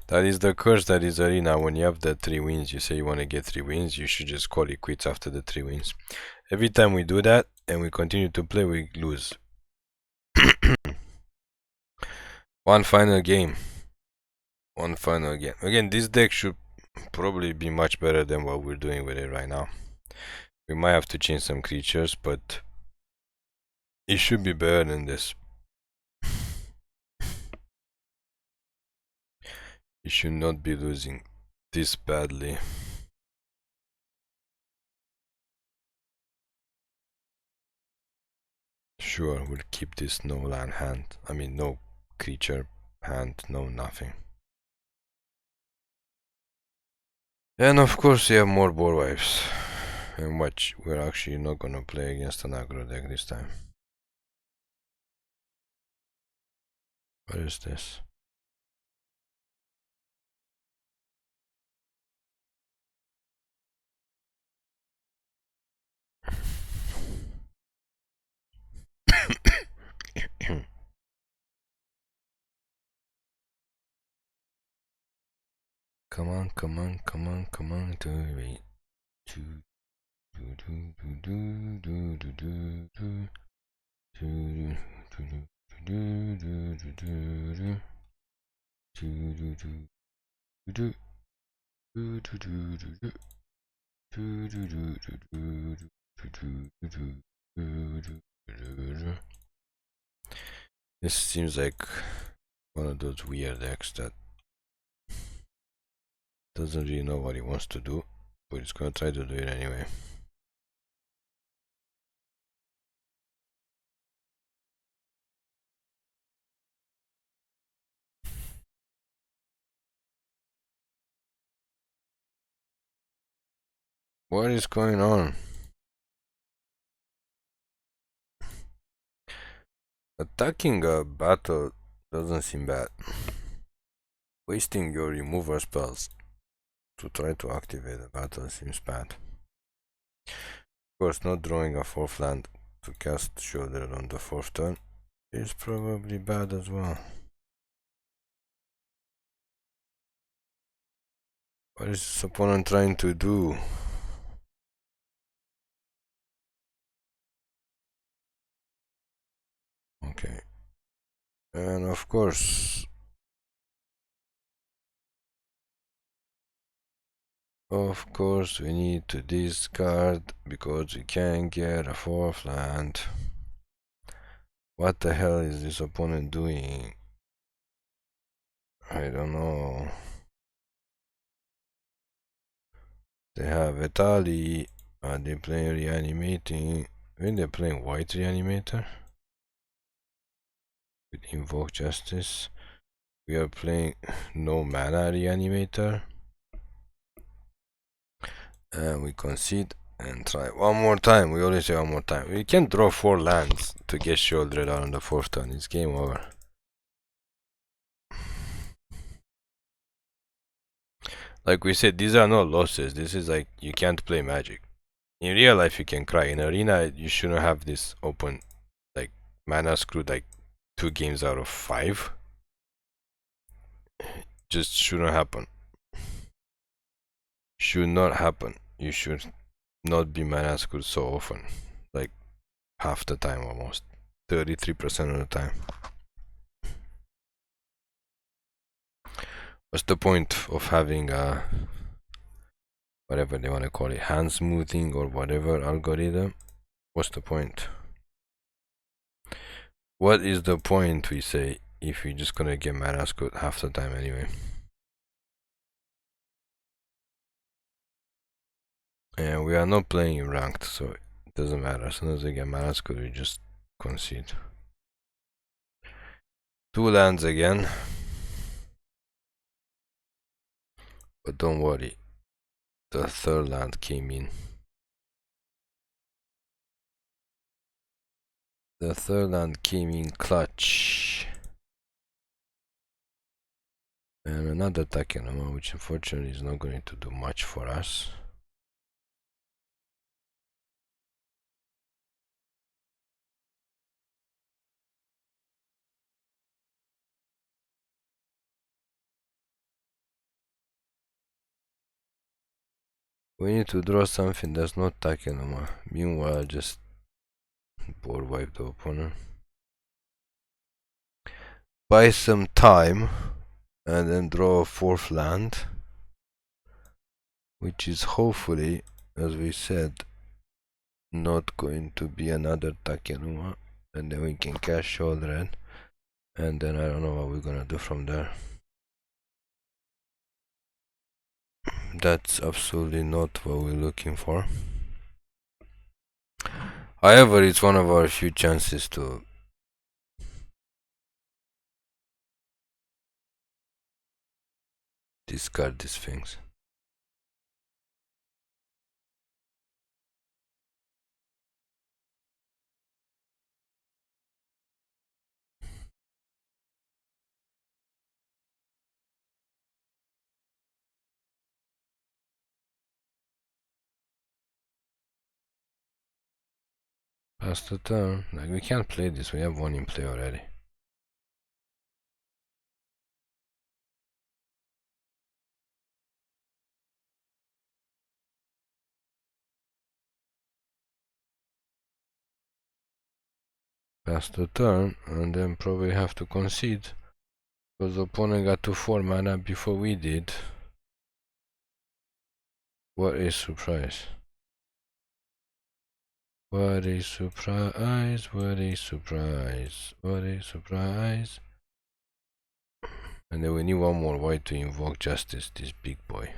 That is the curse that is Arena. When you have the 3 wins, you say you want to get 3 wins, you should just call it quits after the 3 wins. Every time we do that, and we continue to play, we lose. One final game. One final game. Again, this deck should probably be much better than what we're doing with it right now. We might have to change some creatures, but it should be better than this. You should not be losing this badly. Sure, we'll keep this no land hand. I mean, no creature hand, no nothing. And of course, we have more board wipes. And watch, we're actually not gonna play against an aggro deck this time. What is this? Come on, come on, come on, come on, do it. Do do do do do do do do do do do do do this seems like one of those weird decks that doesn't really know what he wants to do, but it's gonna try to do it anyway. What is going on? Attacking a battle doesn't seem bad. Wasting your remover spells to try to activate a battle seems bad. Of course, not drawing a 4th land to cast Sheoldred on the 4th turn is probably bad as well. What is this opponent trying to do? Okay. And of course, we need to discard because we can't get a 4th land. What the hell is this opponent doing? I don't know. They have a Thalia. Are they playing Reanimating? When they're playing White Reanimator with Invoke Justice, we are playing no mana Reanimator. And we concede and try one more time. We always say one more time. We can't draw 4 lands to get Sheoldred out on the 4th turn. It's game over. Like we said, these are not losses. This is like you can't play Magic. In real life, you can cry. In Arena, you shouldn't have this open, like mana screwed like 2 games out of 5. Just shouldn't happen. Should not happen. You should not be mana screwed so often. Like half the time almost. 33% of the time. What's the point of having a whatever they want to call it, hand smoothing or whatever algorithm? What's the point? What is the point, we say, if you're just gonna get mana screwed half the time anyway? And we are not playing in ranked, so it doesn't matter. As soon as we get mana screwed, we just concede. 2 lands again. But don't worry, the 3rd land came in. The 3rd land came in clutch. And another Takenoma, which unfortunately is not going to do much for us. We need to draw something that's not Takenoma. Meanwhile, just board wipe the opponent. Buy some time and then draw a 4th land, which is hopefully, as we said, not going to be another Takenoma, and then we can cast Sheoldred, and then I don't know what we're gonna do from there. That's absolutely not what we're looking for. However, it's one of our few chances to discard these things. Pass the turn. Like, we can't play this, we have one in play already. pass the turn, and then probably have to concede. Because the opponent got to 4 mana before we did. What a surprise. What a surprise, what a surprise, what a surprise. And then we need one more white to invoke justice, this big boy.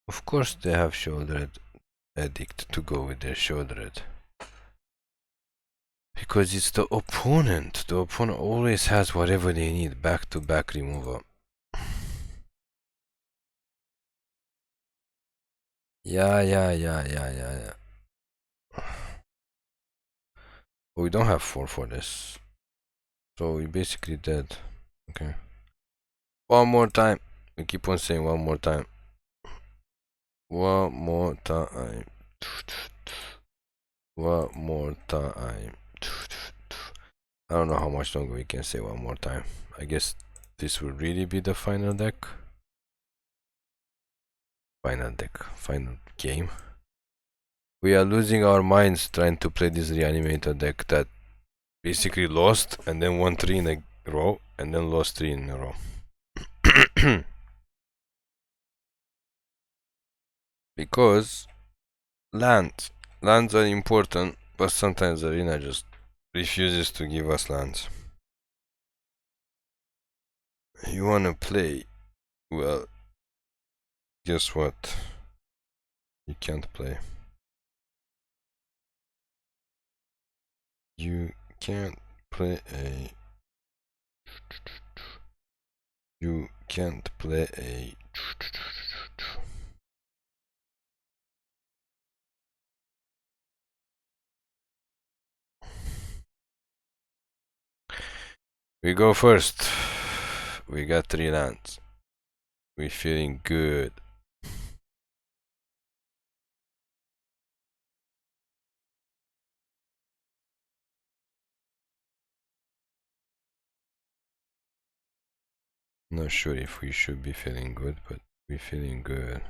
Of course they have Sheoldred Edict to go with their Sheoldred. Because it's the opponent. The opponent always has whatever they need. Back-to-back removal. Yeah. But we don't have 4 for this. So we're basically dead. Okay. One more time. We keep on saying one more time. One more time. One more time. I don't know how much longer we can say one more time. I guess this will really be the final deck. Final game. We are losing our minds trying to play this Reanimator deck that basically lost and then won 3 in a row and then lost 3 in a row. Because lands are important, but sometimes Arena just refuses to give us lands. You wanna play? Well, guess what? You can't play. You can't play a. You can't play a. We go first. We got 3 lands. We feeling good. Not sure if we should be feeling good, but we're feeling good.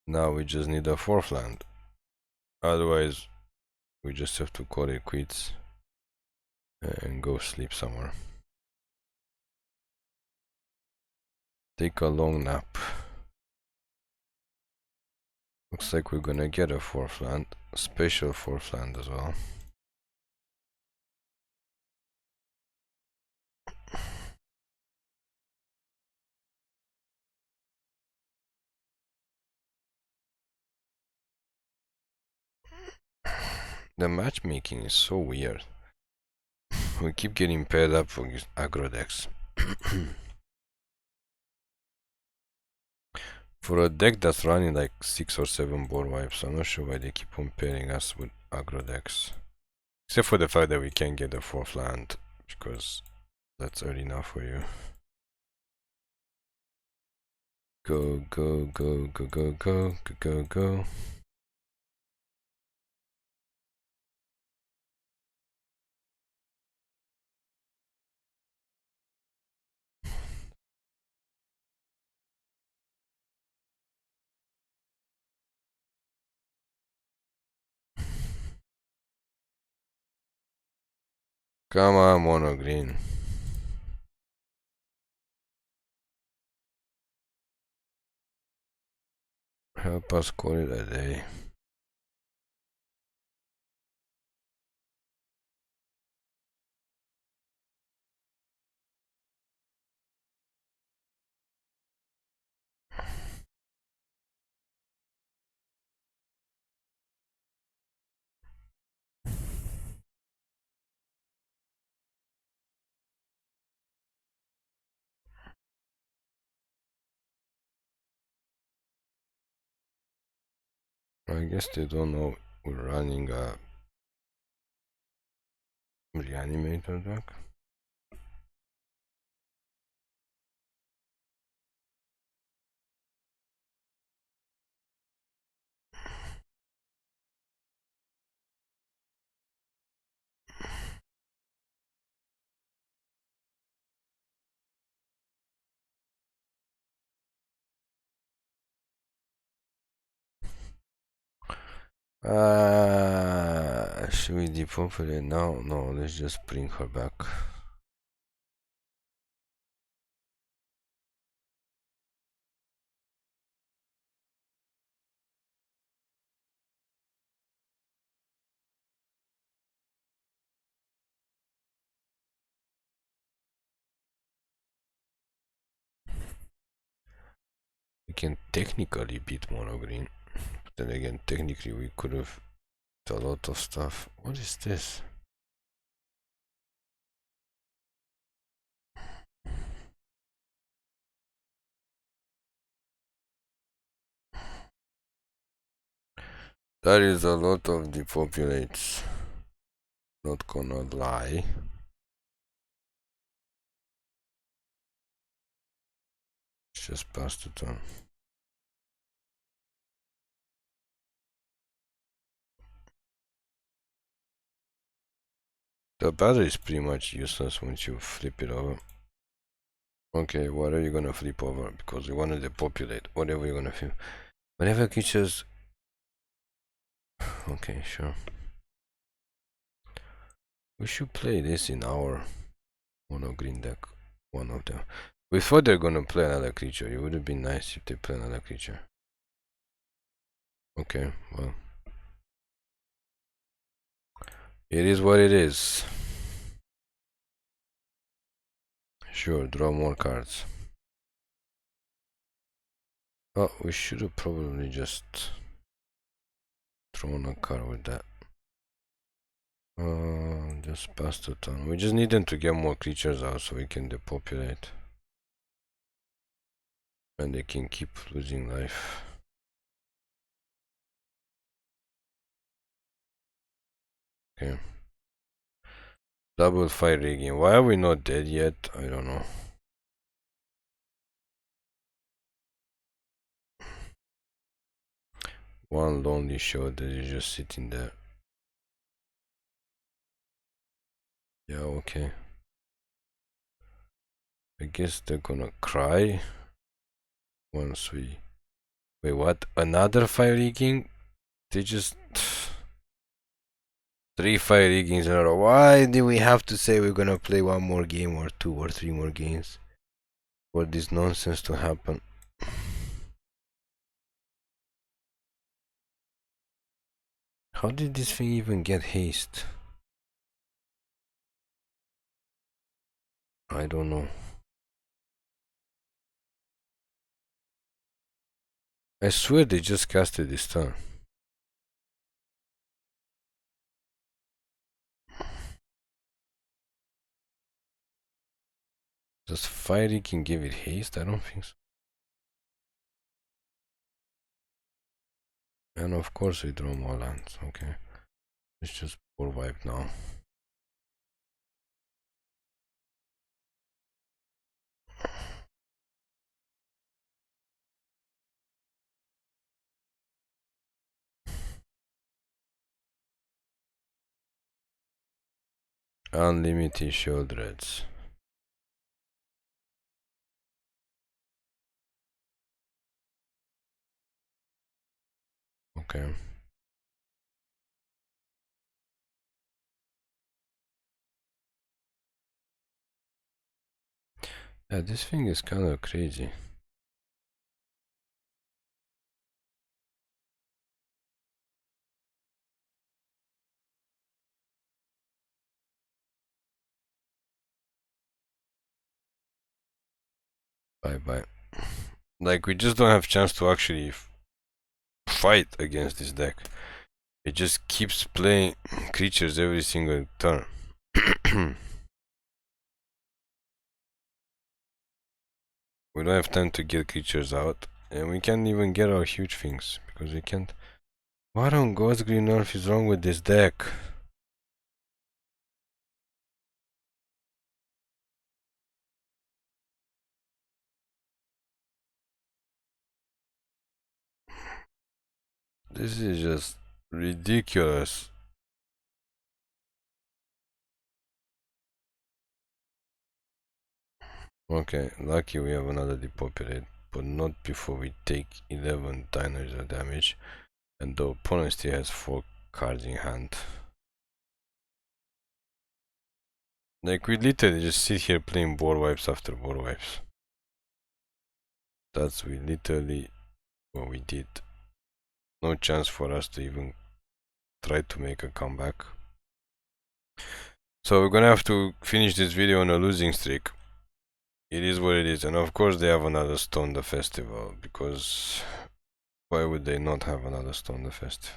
Now we just need a 4th land. Otherwise, we just have to call it quits and go sleep somewhere. Take a long nap. Looks like we're gonna get a 4th land, a special 4th land as well. The matchmaking is so weird. We keep getting paired up for aggro decks. For a deck that's running like 6 or 7 board wipes, I'm not sure why they keep on pairing us with aggro decks. Except for the fact that we can't get the 4th land, because that's early enough for you. Go. Come on, mono green. Help us call it a day. I guess they don't know we're running a Reanimator deck. Should we depopulate now? No, let's just bring her back. We can technically beat mono green, but then again, technically we could have done a lot of stuff. What is this? That is a lot of depopulates. Not gonna lie. It's just past the turn. The battery is pretty much useless once you flip it over. Okay, what are you gonna flip over? Because we want to depopulate. Whatever you're gonna flip. Whenever creatures. Okay, sure. We should play this in our mono green deck. One of them. We thought they're gonna play another creature. It would have been nice if they play another creature. Okay, well. It is what it is. Sure, draw more cards. Oh, we should have probably just thrown a card with that. Just pass the turn. We just need them to get more creatures out so we can depopulate. And they can keep losing life. Okay. Double fire rigging. Why are we not dead yet? I don't know. One lonely show that is just sitting there. Yeah, okay. I guess they're gonna cry once we. Wait, what? Another fire rigging? They just. 3 fire riggings in a row. Why do we have to say we're gonna play one more game or 2 or 3 more games for this nonsense to happen? How did this thing even get haste? I don't know. I swear they just casted this turn. Does fire can give it haste? I don't think so. And of course we draw more lands. Okay. Let's just poor wipe now. Unlimited Sheoldreds. Okay. Yeah, this thing is kind of crazy. Bye bye. Like, we just don't have chance to actually fight against this deck. It just keeps playing creatures every single turn. We don't have time to get creatures out, and we can't even get our huge things because we can't. What on God's green earth is wrong with this deck? This is just ridiculous. Okay, lucky we have another depopulate, but not before we take 11 diners of damage. And the opponent still has 4 cards in hand. Like, we literally just sit here playing board wipes after board wipes. That's literally what we did. No chance for us to even try to make a comeback. So we're gonna have to finish this video on a losing streak. It is what it is, and of course they have another Stone the Festival, because why would they not have another Stone the Festival?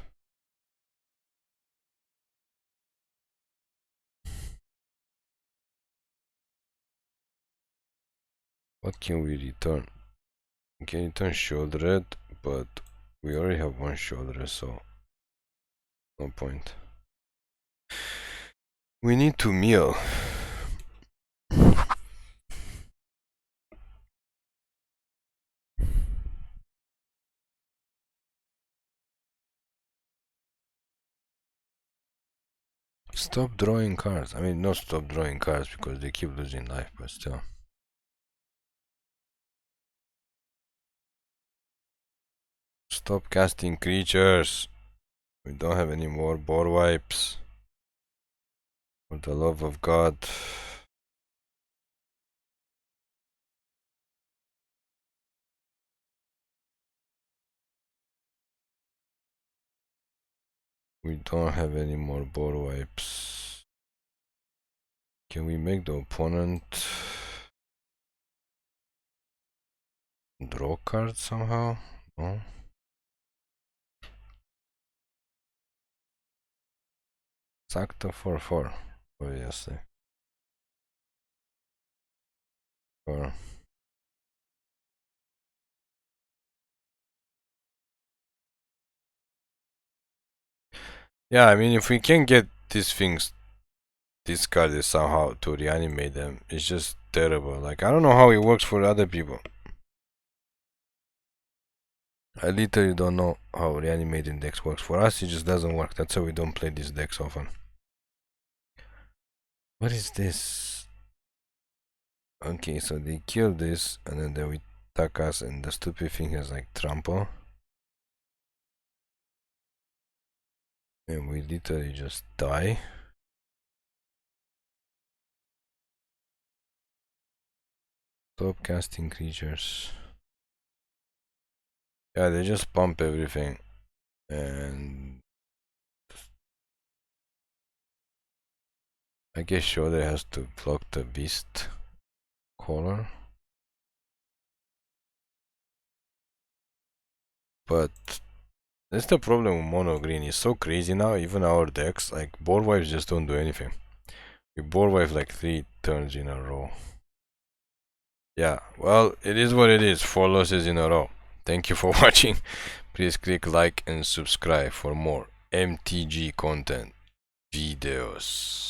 What can we return? We can return Sheoldred, but we already have one Sheoldred, so no point. We need to mill. Stop drawing cards. I mean, not stop drawing cards because they keep losing life, but still. Stop casting creatures. We don't have any more board wipes. For the love of God. We don't have any more board wipes. Can we make the opponent draw cards somehow? No. Sack the 4/4, obviously. Or yeah, I mean, if we can get these things discarded somehow to reanimate them, it's just terrible. Like, I don't know how it works for other people. I literally don't know how reanimating decks works. For us, it just doesn't work. That's why we don't play these decks often. What is this? Okay, so they kill this, and then they will attack us, and the stupid thing has like trample. And we literally just die. Stop casting creatures. Yeah, they just pump everything. And I guess Sheoldred has to block the beast color. But that's the problem with mono green. It's so crazy now. Even our decks, like board wipes, just don't do anything. We board wipe like 3 turns in a row. Yeah, well, it is what it is. 4 losses in a row. Thank you for watching. Please click like and subscribe for more MTG content videos.